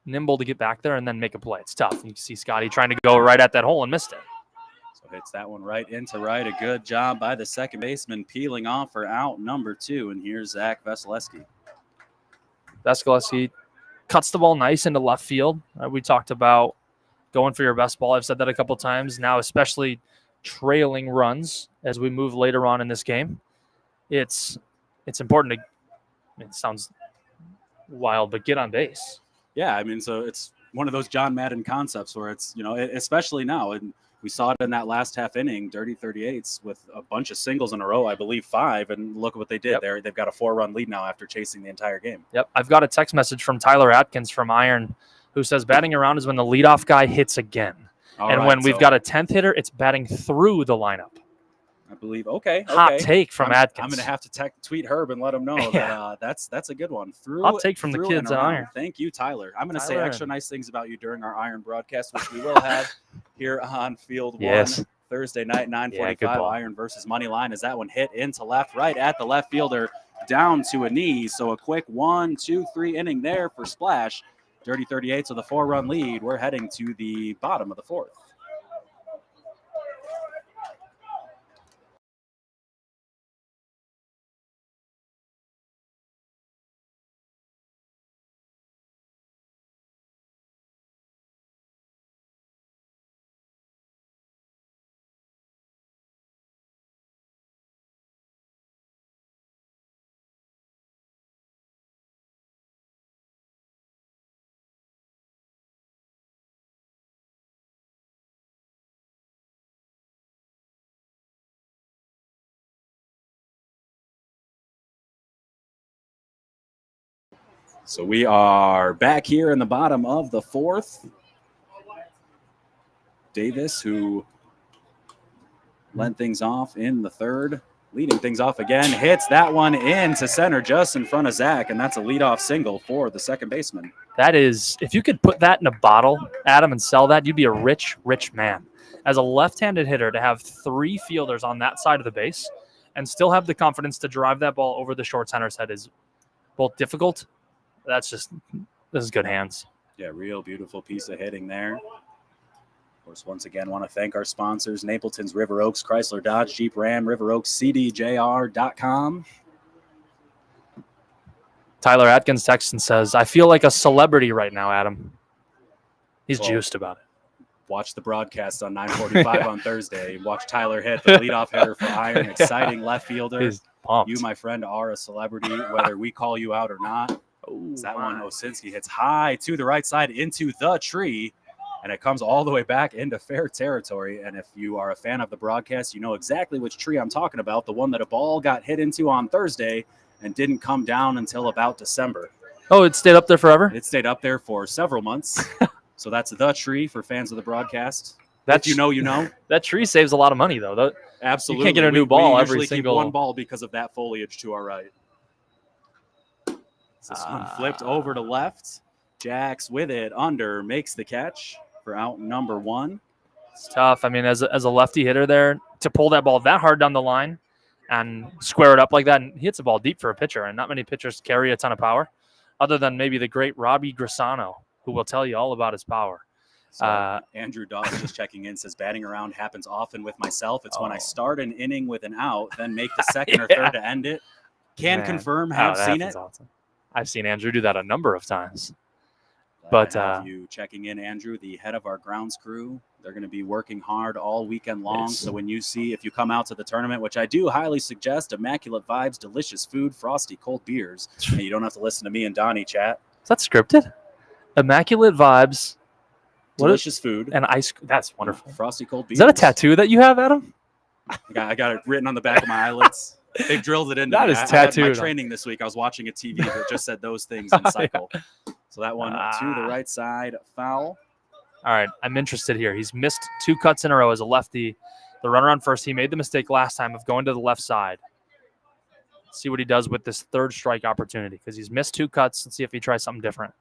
nimble to get back there and then make a play. It's tough. You see Scotty trying to go right at that hole and missed it. Hits that one right into right. A good job by the second baseman peeling off for out number 2. And here's Zach Vasilevsky. Vasilevsky cuts the ball nice into left field. We talked about going for your best ball. I've said that a couple times now, especially trailing runs as we move later on in this game. It's important to, it sounds wild, but get on base. Yeah, I mean, so it's one of those John Madden concepts where it's, especially now, and we saw it in that last half inning, Dirty 38s with a bunch of singles in a row, I believe 5, and look at what they did there. They've got a 4-run lead now after chasing the entire game. Yep, I've got a text message from Tyler Atkins from Iron who says batting around is when the leadoff guy hits again. When we've got a 10th hitter, it's batting through the lineup. I believe. Okay. Hot take from Atkins. I'm going to have to tweet Herb and let him know that that's a good one. Hot take from the kids at Iron. Thank you, Tyler. I'm going to say extra nice things about you during our Iron broadcast, which we will have here on Field 1 Thursday night, 9:45. Iron versus Moneyline as that one hit into left, right at the left fielder, down to a knee. So a quick 1, 2, 3 inning there for Splash. Dirty 38s with a 4-run lead. We're heading to the bottom of the fourth. So we are back here in the bottom of the fourth. Davis, who led things off in the third, leading things off again, hits that one into center just in front of Zach, and that's a leadoff single for the second baseman. That is, if you could put that in a bottle, Adam, and sell that, you'd be a rich, rich man. As a left-handed hitter, to have 3 fielders on that side of the base and still have the confidence to drive that ball over the short center's head is both difficult. This is good hands. Yeah, real beautiful piece of hitting there. Of course, once again, want to thank our sponsors, Napleton's River Oaks, Chrysler, Dodge, Jeep, Ram, River Oaks, CDJR.com. Tyler Atkins texts and says, I feel like a celebrity right now, Adam. He's juiced about it. Watch the broadcast on 9:45 on Thursday. Watch Tyler hit the leadoff hitter for Iron. Exciting left fielder. He's pumped. You, my friend, are a celebrity, whether we call you out or not. That one, Osinski hits high to the right side into the tree, and it comes all the way back into fair territory. And if you are a fan of the broadcast, you know exactly which tree I'm talking about, the one that a ball got hit into on Thursday and didn't come down until about December. Oh, it stayed up there forever? It stayed up there for several months. So that's the tree for fans of the broadcast. That's you know. That tree saves a lot of money, though. Absolutely. You can't get a new ball we every usually single. keep one ball because of that foliage to our right. This one flipped over to left. Jax with it under, makes the catch for out number 1. It's tough. I mean, as a lefty hitter there, to pull that ball that hard down the line and square it up like that, and he hits the ball deep for a pitcher, and not many pitchers carry a ton of power, other than maybe the great Robbie Grisano, who will tell you all about his power. So Andrew Dawes just checking in, says batting around happens often with myself. It's when I start an inning with an out, then make the second or third to end it. Confirm, have seen it. Awesome. I've seen Andrew do that a number of times. But you checking in, Andrew, the head of our grounds crew. They're going to be working hard all weekend long. Yes. So when if you come out to the tournament, which I do highly suggest, immaculate vibes, delicious food, frosty cold beers. And you don't have to listen to me and Donnie chat. Is that scripted? Immaculate vibes. Delicious food. And ice. That's wonderful. Frosty cold beers. Is that a tattoo that you have, Adam? I got it written on the back of my eyelids. They drilled it into that me. Is I had tattooed. my training this week. I was watching a TV that just said those things in cycle. So that one to the right side, foul. All right, I'm interested here. He's missed 2 cuts in a row as a lefty. The runner on first, he made the mistake last time of going to the left side. Let's see what he does with this third strike opportunity, because he's missed 2 cuts. Let's see if he tries something different.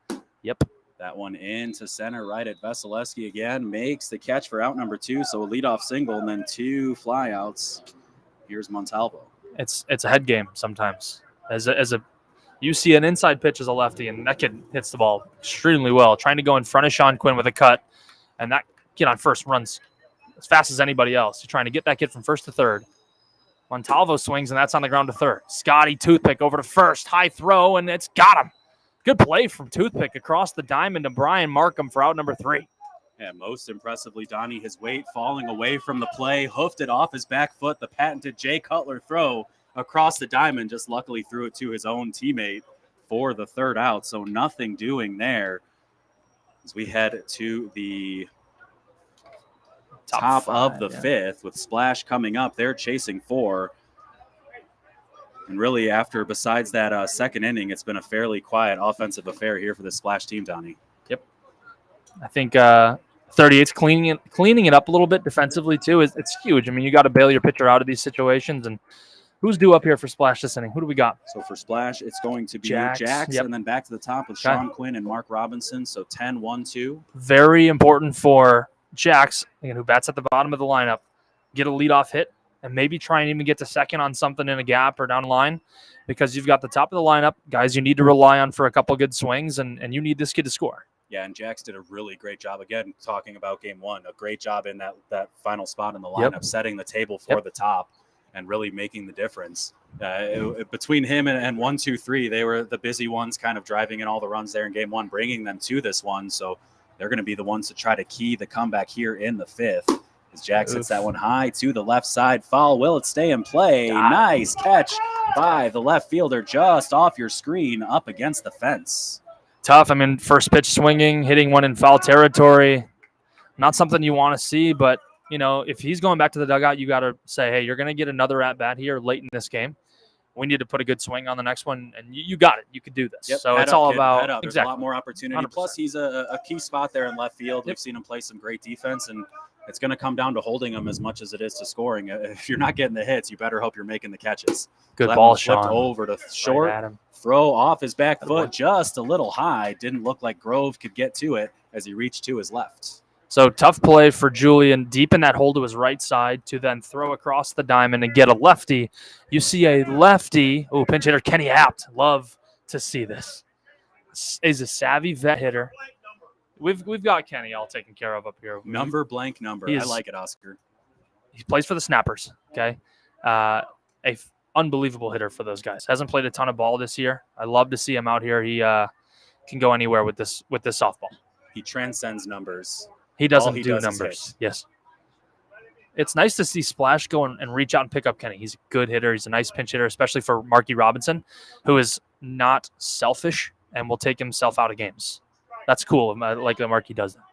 Yep. That one into center right at Vasilevsky again. Makes the catch for out number 2. So a leadoff single and then 2 flyouts. Here's Montalvo. It's a head game sometimes. You see an inside pitch as a lefty, and that kid hits the ball extremely well, trying to go in front of Sean Quinn with a cut, and that kid on first runs as fast as anybody else. You're trying to get that kid from first to third. Montalvo swings, and that's on the ground to third. Scotty Toothpick over to first. High throw, and it's got him. Good play from Toothpick across the diamond to Brian Markham for out number 3. And most impressively, Donnie, his weight falling away from the play, hoofed it off his back foot, the patented Jay Cutler throw across the diamond, just luckily threw it to his own teammate for the third out. So nothing doing there as we head to the top of the 5th with Splash coming up. They're chasing 4. And really, besides that second inning, it's been a fairly quiet offensive affair here for the Splash team, Donnie. Yep. I think 38's cleaning it up a little bit defensively, too. It's huge. I mean, you got to bail your pitcher out of these situations. And who's due up here for Splash this inning? Who do we got? So for Splash, it's going to be Jax, yep. And then back to the top with Sean Quinn and Mark Robinson. So 10-1-2. Very important for Jax, again, who bats at the bottom of the lineup, get a leadoff hit and maybe try and even get to second on something in a gap or down the line, because you've got the top of the lineup, guys you need to rely on for a couple good swings, and you need this kid to score. Yeah, and Jax did a really great job, again, talking about game 1, a great job in that final spot in the lineup, setting the table for the top and really making the difference. Between him and 1, 2, 3, they were the busy ones kind of driving in all the runs there in game 1, bringing them to this one. So they're going to be the ones to try to key the comeback here in the 5th. As Jax hits that one high to the left side. Foul. Will it stay in play? Nice catch by the left fielder just off your screen up against the fence. Tough. I mean, first pitch swinging, hitting one in foul territory. Not something you want to see, but, you know, if he's going back to the dugout, you got to say, hey, you're going to get another at-bat here late in this game. We need to put a good swing on the next one, and you got it. You could do this. Yep. So it's up, all kid. about There's a lot more opportunity. 100%. Plus, he's a key spot there in left field. We've seen him play some great defense, and it's going to come down to holding him as much as it is to scoring. If you're not getting the hits, you better hope you're making the catches. Good ball, Sean. Sean. Over to short. Right, throw off his back foot just a little high. Didn't look like Grove could get to it as he reached to his left. So tough play for Julian, deep in that hole to his right side to then throw across the diamond and get a lefty. You see a lefty. Oh, pinch hitter Kenny Apt. Love to see this. He's a savvy vet hitter. We've got Kenny all taken care of up here. Number blank number. I like it, Oscar. He plays for the Snappers. Okay, a unbelievable hitter for those guys. Hasn't played a ton of ball this year. I love to see him out here. He can go anywhere with this softball. He transcends numbers. He doesn't All he do does is numbers. hit. Yes. It's nice to see Splash go and reach out and pick up Kenny. He's a good hitter. He's a nice pinch hitter, especially for Marky Robinson, who is not selfish and will take himself out of games. That's cool, like Marky does that.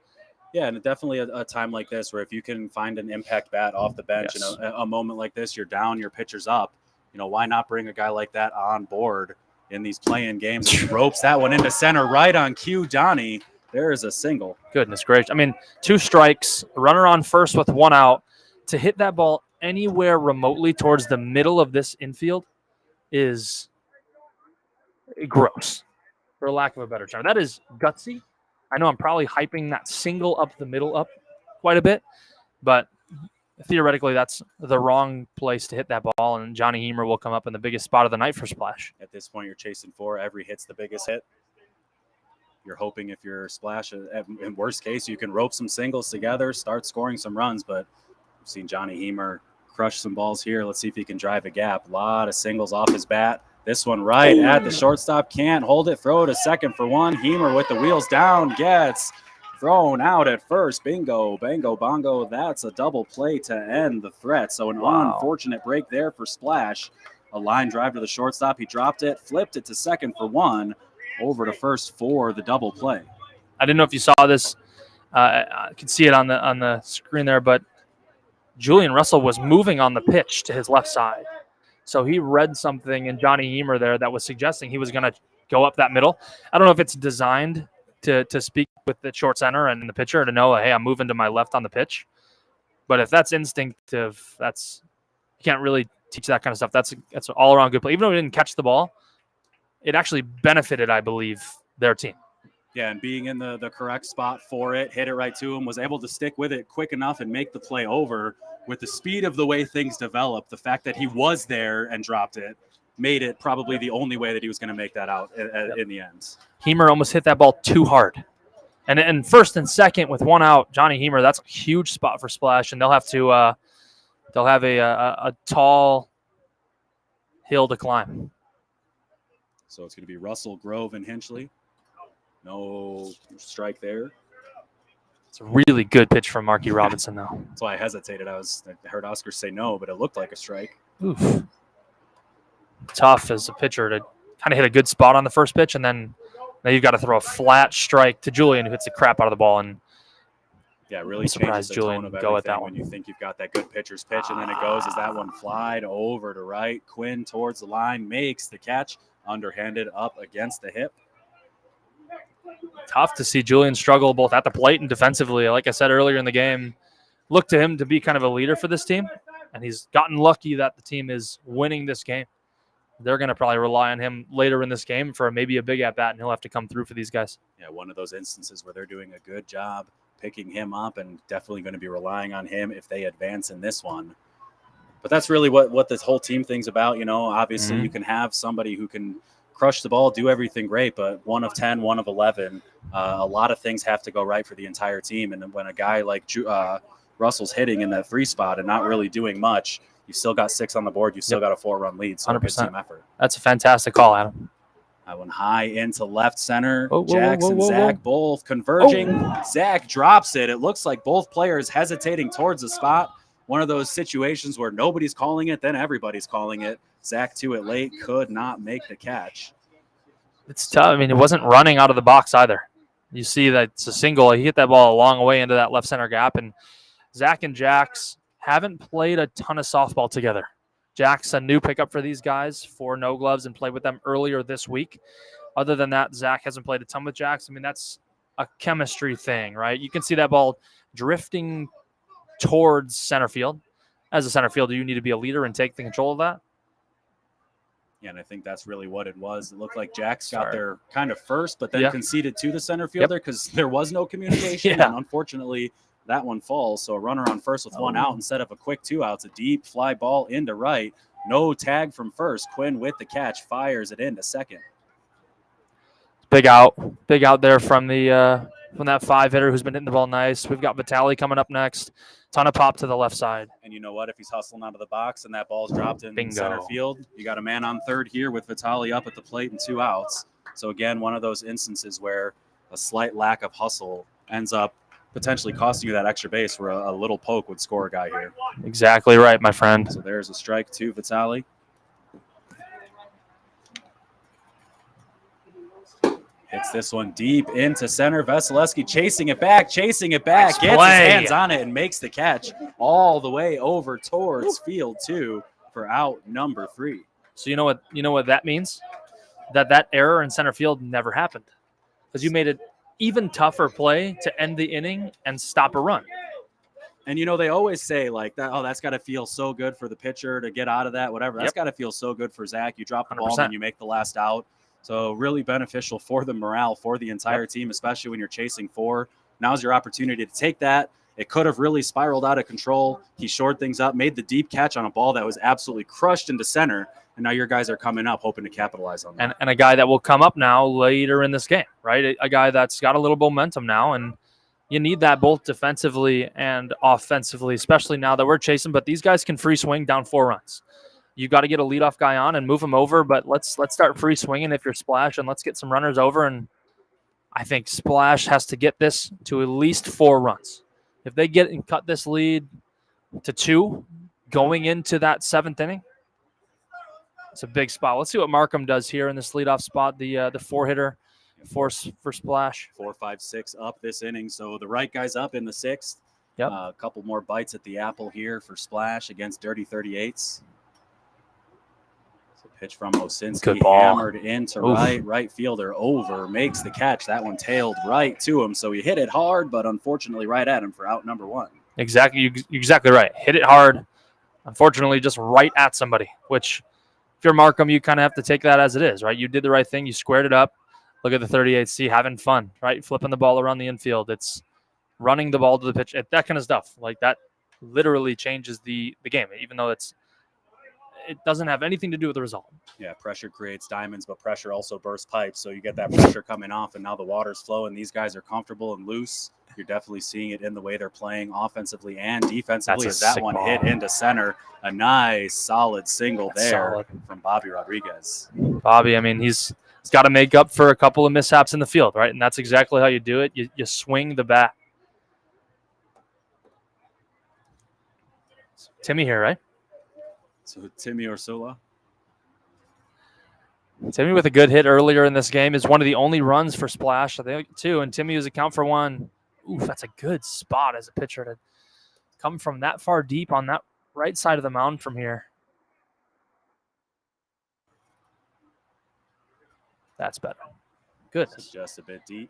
Yeah, and definitely a time like this where if you can find an impact bat off the bench, Yes. in a moment like this, you're down, your pitcher's up. Why not bring a guy like that on board in these play-in games? He ropes that one into center right on cue. Donnie, there is a single. Goodness gracious. I mean, 2 strikes, runner on first with 1 out. To hit that ball anywhere remotely towards the middle of this infield is gross, for lack of a better term. That is gutsy. I know I'm probably hyping that single up the middle up quite a bit, but theoretically that's the wrong place to hit that ball, and Johnny Hemer will come up in the biggest spot of the night for Splash. At this point, you're chasing 4. Every hit's the biggest hit. You're hoping if you're Splash, in worst case, you can rope some singles together, start scoring some runs, but we've seen Johnny Hemer crush some balls here. Let's see if he can drive a gap. A lot of singles off his bat. This one right at the shortstop. Can't hold it. Throw it to second for 1. Hemer with the wheels down. Gets thrown out at first. Bingo, bango, bongo. That's a double play to end the threat. So an unfortunate break there for Splash. A line drive to the shortstop. He dropped it, flipped it to second for 1. Over to first for the double play. I didn't know if you saw this. I could see it on the screen there, but Julian Russell was moving on the pitch to his left side. So he read something in Johnny Hemer there that was suggesting he was going to go up that middle. I don't know if it's designed to speak with the short center and the pitcher to know, hey, I'm moving to my left on the pitch. But if that's instinctive, you can't really teach that kind of stuff. That's an all-around good play. Even though he didn't catch the ball, it actually benefited, I believe, their team. Yeah, and being in the correct spot for it, hit it right to him, was able to stick with it quick enough and make the play over. With the speed of the way things developed, the fact that he was there and dropped it made it probably the only way that he was going to make that out in the end. Hemer almost hit that ball too hard. And first and second with 1 out, Johnny Hemer, that's a huge spot for Splash, and they'll have a tall hill to climb. So it's going to be Russell, Grove, and Hinchley. No strike there. It's a really good pitch from Marky Robinson, though. That's why I hesitated. I heard Oscar say no, but it looked like a strike. Oof. Tough as a pitcher to kind of hit a good spot on the first pitch, and then now you've got to throw a flat strike to Julian, who hits the crap out of the ball. And yeah, really I'm surprised changes the Julian tone of go at everything that when one. you think you've got that good pitcher's pitch, and then it goes as that one flied over to right. Quinn towards the line, makes the catch, underhanded up against the hip. Tough to see Julian struggle both at the plate and defensively. Like I said earlier in the game, look to him to be kind of a leader for this team, and he's gotten lucky that the team is winning this game. They're going to probably rely on him later in this game for maybe a big at-bat, and he'll have to come through for these guys. Yeah, one of those instances where they're doing a good job picking him up and definitely going to be relying on him if they advance in this one. But that's really what this whole team thing's about. Obviously you can have somebody who can crush the ball, do everything great, but 1 of 10, 1 of 11, a lot of things have to go right for the entire team. And when a guy like Russell's hitting in that 3 spot and not really doing much, you still got 6 on the board. You still got a 4-run lead. So 100%. team effort. That's a fantastic call, Adam. That one high into left center. Whoa, Jackson, whoa. Zach both converging. Zach drops it. It looks like both players hesitating towards the spot. One of those situations where nobody's calling it, then everybody's calling it. Zach to it late, could not make the catch. It's tough. I mean, it wasn't running out of the box either. You see that it's a single. He hit that ball a long way into that left center gap, and Zach and Jax haven't played a ton of softball together. Jack's a new pickup for these guys for No Gloves and played with them earlier this week. Other than that, Zach hasn't played a ton with Jax. I mean, that's a chemistry thing, right? You can see that ball drifting towards center field. As a center fielder, you need to be a leader and take the control of that. Yeah, and I think that's really what it was. It looked like Jax got there kind of first, but then conceded to the center fielder because there was no communication. And unfortunately, that one falls. So a runner on first with 1 out instead of a quick 2 outs. A deep fly ball into right. No tag from first. Quinn with the catch fires it into second. Big out there from the from that 5 hitter who's been hitting the ball nice. We've got Vitali coming up next. Ton of pop to the left side. And you know what? If he's hustling out of the box and that ball's dropped in Bingo. center field, you got a man on third here with Vitali up at the plate and 2 outs. So again, one of those instances where a slight lack of hustle ends up potentially costing you that extra base where a little poke would score a guy here. Exactly right, my friend. So there's a strike to Vitali. Hits this one deep into center. Vasilevsky chasing it back, Nice gets his play. hands on it and makes the catch all the way over towards field 2 for out number 3. So you know what that means? That error in center field never happened because you made it even tougher play to end the inning and stop a run. And you know they always say like that. Oh, that's got to feel so good for the pitcher to get out of that. Whatever. That's got to feel so good for Zach. You drop the ball 100%. and you make the last out. So really beneficial for the morale for the entire team, especially when you're chasing 4. Now's your opportunity to take that. It could have really spiraled out of control. He shored things up, made the deep catch on a ball that was absolutely crushed into center. And now your guys are coming up hoping to capitalize on that. And a guy that will come up now later in this game, right? A guy that's got a little momentum now. And you need that both defensively and offensively, especially now that we're chasing. But these guys can free swing down 4 runs. You got to get a leadoff guy on and move him over, but let's start free swinging if you're Splash, and let's get some runners over. And I think Splash has to get this to at least 4 runs. If they get and cut this lead to 2 going into that 7th inning, it's a big spot. Let's see what Markham does here in this leadoff spot. The 4-hitter for Splash. 4, 5, 6 up this inning. So the right guy's up in the 6th. Yep. A couple more bites at the apple here for Splash against Dirty 38's. Pitch from Osinski, Good ball. hammered into right fielder over, makes the catch. That one tailed right to him, so he hit it hard, but unfortunately right at him for out number 1. Exactly, you're exactly right. Hit it hard. Unfortunately, just right at somebody, which if you're Markham, you kind of have to take that as it is, right? You did the right thing. You squared it up. Look at the 38C having fun, right? Flipping the ball around the infield. It's running the ball to the pitch, that kind of stuff. Like that literally changes the game, even though it doesn't have anything to do with the result. Yeah, pressure creates diamonds, but pressure also bursts pipes. So you get that pressure coming off, and now the water's flowing. These guys are comfortable and loose. You're definitely seeing it in the way they're playing offensively and defensively. As that one hit into center, a nice, solid single from Bobby Rodriguez. Bobby, I mean, he's got to make up for a couple of mishaps in the field, right? And that's exactly how you do it. You swing the bat. Timmy here, right? So Timmy Ursula. Timmy with a good hit earlier in this game is one of the only runs for Splash, I think, too. And Timmy was a count for 1. Oof, that's a good spot as a pitcher to come from that far deep on that right side of the mound from here. That's better. Goodness. Just a bit deep.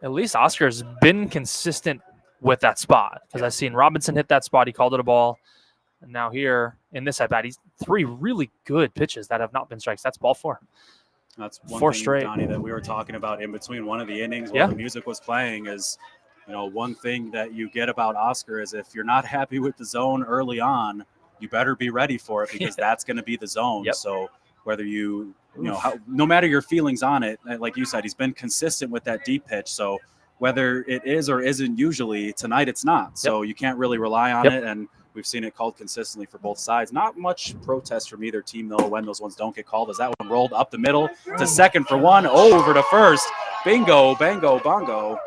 At least Oscar's been consistent with that spot because I've seen Robinson hit that spot. He called it a ball. And now here in this at-bat, he's 3 really good pitches that have not been strikes. That's ball 4. That's one 4 thing, straight. Donnie, that we were talking about in between one of the innings while the music was playing is, one thing that you get about Oscar is if you're not happy with the zone early on, you better be ready for it because that's going to be the zone. Yep. So whether no matter your feelings on it, like you said, he's been consistent with that deep pitch. So whether it is or isn't usually, tonight it's not. So you can't really rely on it. And we've seen it called consistently for both sides. Not much protest from either team, though, when those ones don't get called. As that one rolled up the middle to second for 1, over to first. Bingo, bango, bongo.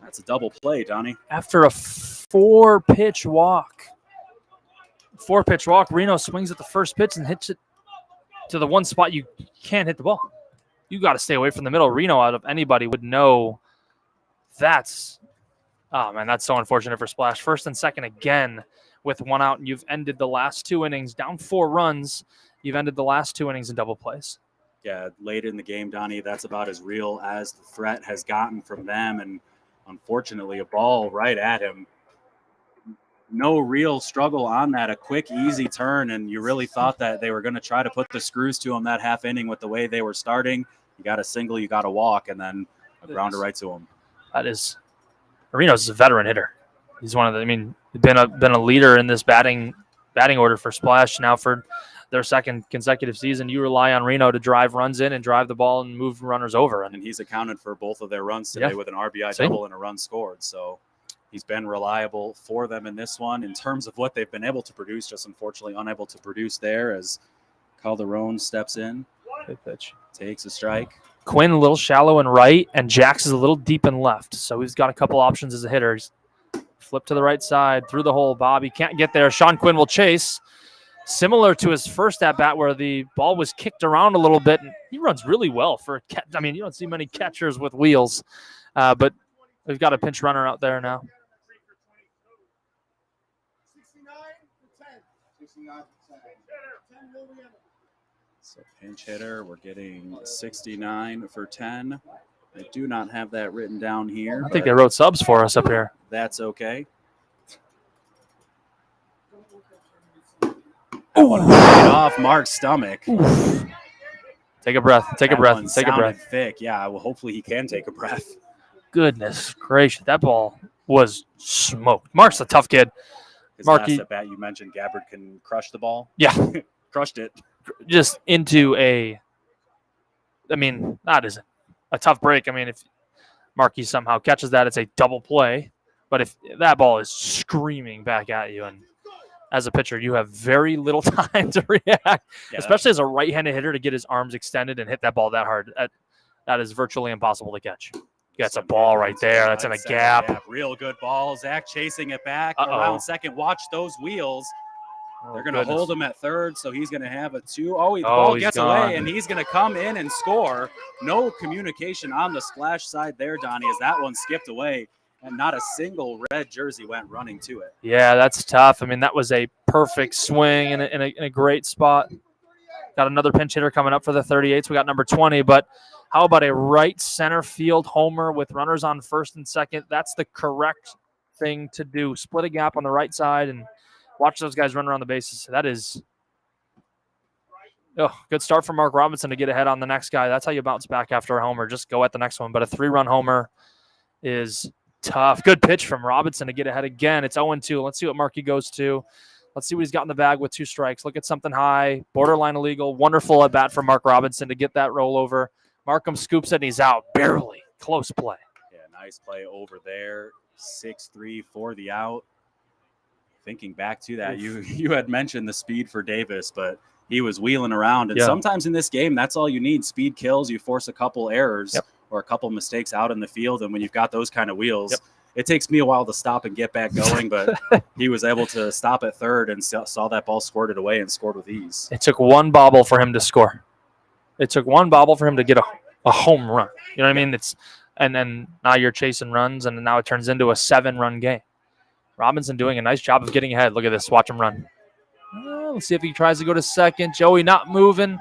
That's a double play, Donnie. After a 4-pitch walk. 4-pitch walk, Reno swings at the first pitch and hits it to the one spot you can't hit the ball. You got to stay away from the middle. Reno, out of anybody, would know that's so unfortunate for Splash. First and second again with 1 out, and you've ended the last 2 innings down 4 runs. You've ended the last 2 innings in double plays. Yeah, late in the game, Donnie, that's about as real as the threat has gotten from them. And unfortunately, a ball right at him. No real struggle on that, a quick, easy turn, and you really thought that they were going to try to put the screws to him that half inning with the way they were starting. You got a single, you got a walk, and then a grounder right to him. Reno's a veteran hitter. He's one of the, been a leader in this batting order for Splash now for their second consecutive season. You rely on Reno to drive runs in and drive the ball and move runners over. And he's accounted for both of their runs today with an RBI double and a run scored. So he's been reliable for them in this one. In terms of what they've been able to produce, just unfortunately unable to produce there as Calderon steps in. Good pitch. Takes a strike. Quinn a little shallow in right, and Jax is a little deep in left. So he's got a couple options as a hitter. He's flip to the right side, through the hole. Bobby can't get there. Sean Quinn will chase. Similar to his first at-bat where the ball was kicked around a little bit. And he runs really well for I mean, you don't see many catchers with wheels. But we've got a pinch runner out there now. 69 So pinch hitter, we're getting 69 for 10. I do not have that written down here. I think they wrote subs for us up here. That's okay. Right off Mark's stomach. Oof. Take a breath. Take a breath. Take a breath. Thick. Yeah, well, hopefully he can take a breath. Goodness gracious. That ball was smoked. Mark's a tough kid. His Marky, last at bat, you mentioned Gabbard can crush the ball. Yeah. Crushed it. Just into a, I mean, that is a tough break. I mean, if Markey somehow catches that, it's a double play. But if that ball is screaming back at you, and as a pitcher, you have very little time to react, especially as a right-handed hitter to get his arms extended and hit that ball that hard. That is virtually impossible to catch. That's a ball right there. That's in a gap. Real good ball. Zach chasing it back around second. Watch those wheels. They're going to hold him at third, so he's going to have a 2. The ball gets away, and he's going to come in and score. No communication on the splash side there, Donnie, as that one skipped away, and not a single red jersey went running to it. Yeah, that's tough. I mean, that was a perfect swing in a great spot. Got another pinch hitter coming up for the 38s. We got number 20, but how about a right center field homer with runners on first and second? That's the correct thing to do. Split a gap on the right side and watch those guys run around the bases. That is good start for Mark Robinson to get ahead on the next guy. That's how you bounce back after a homer. Just go at the next one. But a 3-run homer is tough. Good pitch from Robinson to get ahead again. It's 0-2. Let's see what Markey goes to. Let's see what he's got in the bag with 2 strikes. Look at something high. Borderline illegal. Wonderful at bat for Mark Robinson to get that rollover. Markham scoops it, and he's out. Barely. Close play. Yeah, nice play over there. 6-3 for the out. Thinking back to that, you had mentioned the speed for Davis, but he was wheeling around. And sometimes in this game, that's all you need. Speed kills. You force a couple errors or a couple mistakes out in the field. And when you've got those kind of wheels, it takes me a while to stop and get back going. But he was able to stop at third and saw that ball squirted away and scored with ease. It took one bobble for him to score. It took one bobble for him to get a home run. You know what I mean? And then now you're chasing runs, and now it turns into a 7-run game. Robinson doing a nice job of getting ahead. Look at this. Watch him run. Let's see if he tries to go to second. Joey not moving,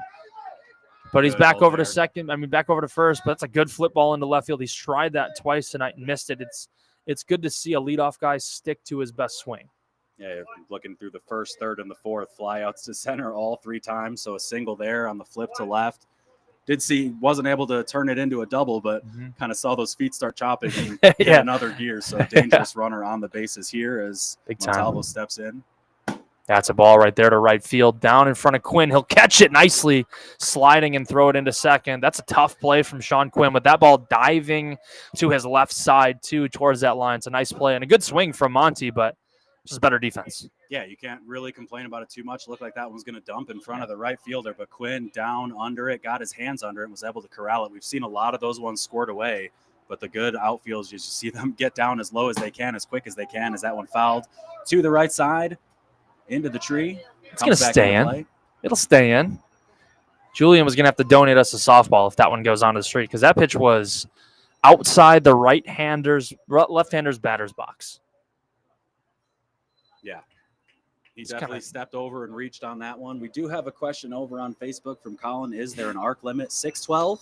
but he's back over to second. I mean, back over to first, but that's a good flip ball into left field. He's tried that twice tonight and missed it. It's good to see a leadoff guy stick to his best swing. Yeah, looking through the first, third, and the fourth, flyouts to center all 3 times. So a single there on the flip to left. Did see, wasn't able to turn it into a double, but kind of saw those feet start chopping and get another gear. So dangerous runner on the bases here as Montalvo steps in. That's a ball right there to right field, down in front of Quinn. He'll catch it nicely, sliding and throw it into second. That's a tough play from Sean Quinn with that ball diving to his left side, too, towards that line. It's a nice play and a good swing from Monty, but just better defense. Yeah, you can't really complain about it too much. Looked like that one was going to dump in front of the right fielder, but Quinn down under it, got his hands under it, and was able to corral it. We've seen a lot of those ones scored away, but the good outfields, you just see them get down as low as they can, as quick as they can, as that one fouled to the right side, into the tree. It's going to stay in. It'll stay in. Julian was going to have to donate us a softball if that one goes onto the street, because that pitch was outside the left-hander's batter's box. Yeah. He definitely stepped over and reached on that one. We do have a question over on Facebook from Colin. Is there an arc limit? 6'12"?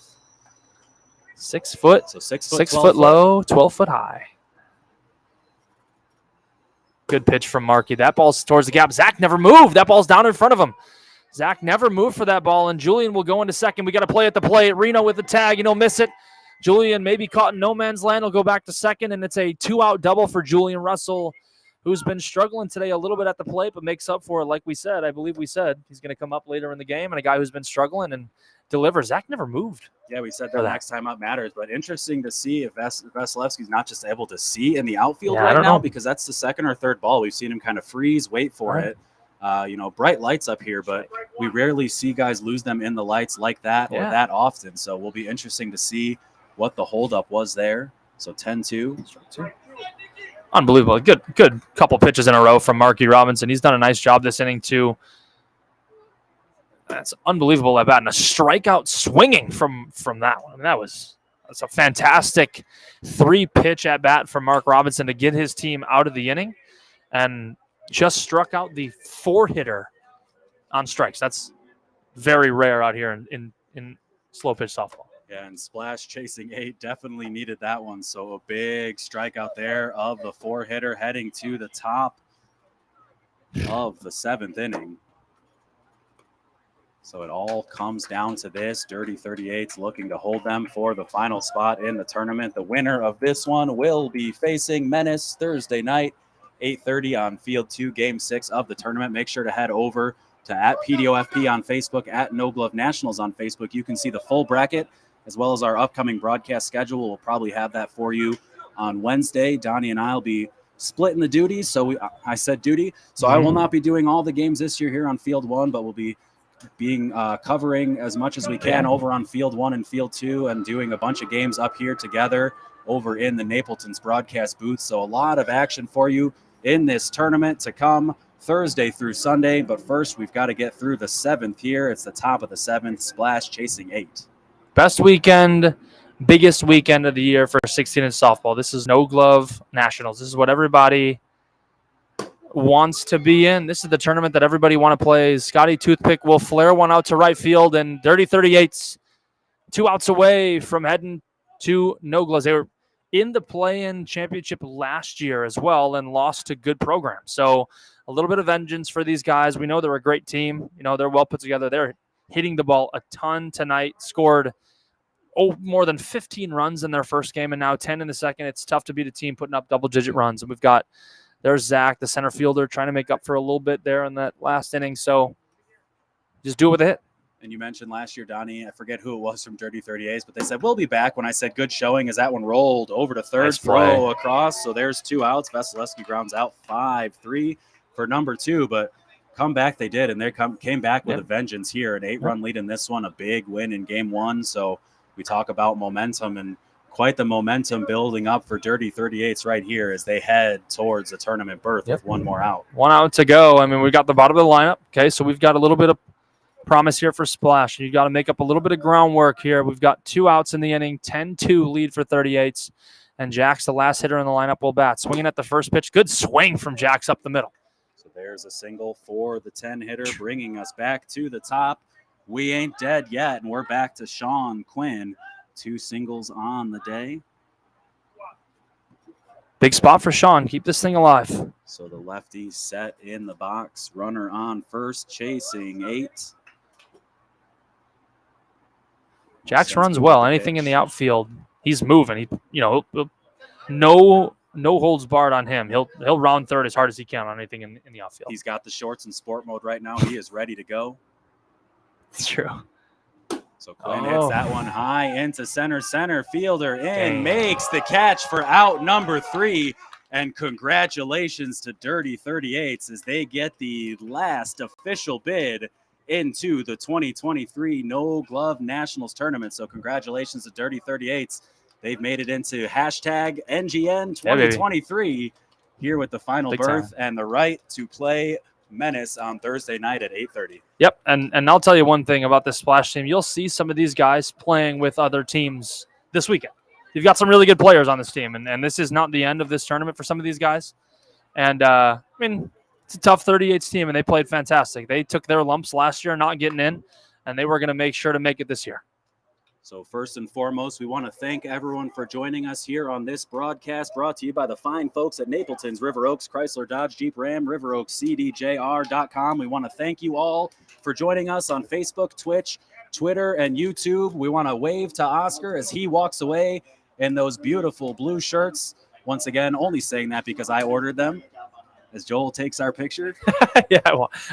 6 foot. So 6 foot, 6 foot low, 12 foot high. Good pitch from Markey. That ball's towards the gap. Zach never moved. That ball's down in front of him. Zach never moved for that ball, and Julian will go into second. We got to play at the plate. Reno with the tag, and he'll miss it. Julian maybe caught in no man's land. He'll go back to second, and it's a 2-out double for Julian Russell, who's been struggling today a little bit at the plate, but makes up for it. Like we said, I believe we said he's going to come up later in the game, and a guy who's been struggling and delivers. Zach never moved. Yeah, we said that next time up matters, but interesting to see if Vasilevsky's not just able to see in the outfield right now, because that's the second or third ball. We've seen him kind of freeze, wait for it. Bright lights up here, but we rarely see guys lose them in the lights like that or that often. So we'll be interesting to see what the holdup was there. So 10-2. Unbelievable. Good couple pitches in a row from Marky Robinson. He's done a nice job this inning, too. That's unbelievable at bat, and a strikeout swinging from that one. I mean, that's a fantastic 3-pitch at bat from Mark Robinson to get his team out of the inning, and just struck out the 4-hitter on strikes. That's very rare out here in slow pitch softball. Yeah, and Splash chasing 8 definitely needed that one. So a big strikeout there of the 4-hitter heading to the top of the 7th inning. So it all comes down to this. Dirty 38's looking to hold them for the final spot in the tournament. The winner of this one will be facing Menace Thursday night, 8:30 on Field 2, Game 6 of the tournament. Make sure to head over to @PDoFP on Facebook, @No Glove Nationals on Facebook. You can see the full bracket as well as our upcoming broadcast schedule. We'll probably have that for you on Wednesday. Donnie and I will be splitting the duties. So I said duty. So I will not be doing all the games this year here on Field 1, but we'll be covering as much as we can over on Field 1 and Field 2 and doing a bunch of games up here together over in the Napleton's broadcast booth. So a lot of action for you in this tournament to come Thursday through Sunday. But first, we've got to get through the 7th here. It's the top of the 7th. Splash chasing 8. Best weekend, biggest weekend of the year for 16-inch softball. This is No Glove Nationals. This is what everybody wants to be in. This is the tournament that everybody want to play. Scotty Toothpick will flare one out to right field, and Dirty 38's 2 outs away from heading to No Gloves. They were in the play-in championship last year as well and lost to good programs. So a little bit of vengeance for these guys. We know they're a great team. They're well put together. They're hitting the ball a ton tonight. Scored more than 15 runs in their first game and now 10 in the second. It's tough to beat a team putting up double-digit runs. And we've got there's Zach, the center fielder, trying to make up for a little bit there in that last inning. So just do it with a hit. And you mentioned last year, Donnie, I forget who it was from Dirty 38's, but they said, we'll be back. When I said good showing, as that one rolled over to third, throw across. So there's 2 outs. Vasilevsky grounds out 5-3 for number 2, but come back they did, and they came back with a vengeance here. An 8-run lead in this one, a big win in Game 1. So we talk about momentum, and quite the momentum building up for Dirty 38's right here as they head towards a tournament berth with 1 more out. 1 out to go. I mean, we got the bottom of the lineup. Okay, so we've got a little bit of promise here for Splash. You got to make up a little bit of groundwork here. We've got 2 outs in the inning, 10-2 lead for 38's, and Jack's the last hitter in the lineup will bat. Swinging at the first pitch. Good swing from Jack's up the middle. So there's a single for the 10-hitter, bringing us back to the top. We ain't dead yet, and we're back to Sean Quinn. 2 singles on the day. Big spot for Sean. Keep this thing alive. So the lefty set in the box. Runner on first, chasing 8. Jax runs well. Anything in the outfield, he's moving. No holds barred on him. He'll round third as hard as he can on anything in the outfield. He's got the shorts in sport mode right now. He is ready to go. It's true. So Quinn hits that one high into center. Fielder in, makes the catch for out number 3. And congratulations to Dirty 38's as they get the last official bid into the 2023 No Glove Nationals Tournament. So congratulations to Dirty 38's. They've made it into hashtag NGN 2023 here with the final berth and the right to play Menace on Thursday night at 8:30. Yep, and I'll tell you one thing about this Splash team. You'll see some of these guys playing with other teams this weekend. You've got some really good players on this team, and this is not the end of this tournament for some of these guys. And, I mean, it's a tough 38's team, and they played fantastic. They took their lumps last year not getting in, and they were going to make sure to make it this year. So first and foremost, we want to thank everyone for joining us here on this broadcast brought to you by the fine folks at Napleton's River Oaks Chrysler Dodge Jeep Ram, RiverOaksCDJR.com. We want to thank you all for joining us on Facebook, Twitch, Twitter, and YouTube. We want to wave to Oscar as he walks away in those beautiful blue shirts. Once again, only saying that because I ordered them. as Joel takes our picture. Yeah,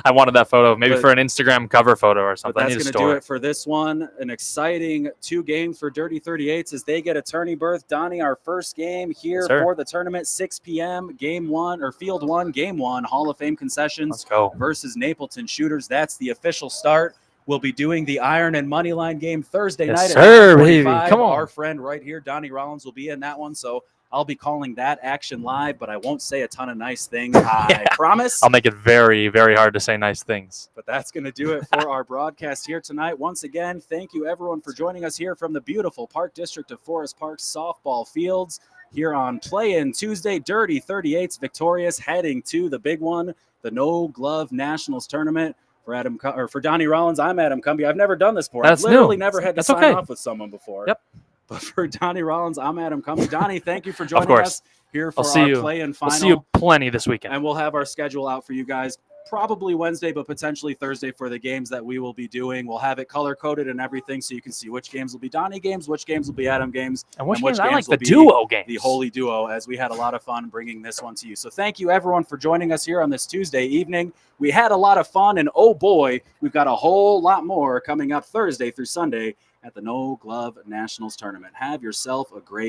I wanted that photo, maybe But- for an Instagram cover photo or But something. I that's need to going to store do it for this one. An exciting 2 games for Dirty 38's as they get a tourney berth. Donnie, our first game here Yes, sir. for the tournament, 6 p.m. Game 1 or Field 1, Game 1, Hall of Fame concessions Let's go. versus Napleton Shooters. That's the official start. We'll be doing the Iron and Moneyline game Thursday Yes, night sir, at baby. 9:45. Come on. Our friend right here, Donnie Rollins, will be in that one, so I'll be calling that action live, but I won't say a ton of nice things. I promise. I'll make it very, very hard to say nice things. But that's going to do it for our broadcast here tonight. Once again, thank you everyone for joining us here from the beautiful Park District of Forest Park softball fields here on Play-In Tuesday. Dirty 38's victorious, heading to the big one, the No Glove Nationals Tournament. For Donnie Rollins, I'm Adam Cumbie. I've never done this before. That's I've literally new. never had to That's sign okay. off with someone before. Yep. But for Donnie Rollins, I'm Adam Cumbie. Donnie, thank you for joining course. us here for I'll see our you. Play-In final. We'll see you plenty this weekend. And we'll have our schedule out for you guys probably Wednesday, but potentially Thursday for the games that we will be doing. We'll have it color-coded and everything so you can see which games will be Donnie games, which games will be Adam games, And which and which games? I like games the will be duo games. the Holy Duo, as we had a lot of fun bringing this one to you. So thank you, everyone, for joining us here on this Tuesday evening. We had a lot of fun, and oh boy, we've got a whole lot more coming up Thursday through Sunday at the No Glove Nationals Tournament. Have yourself a great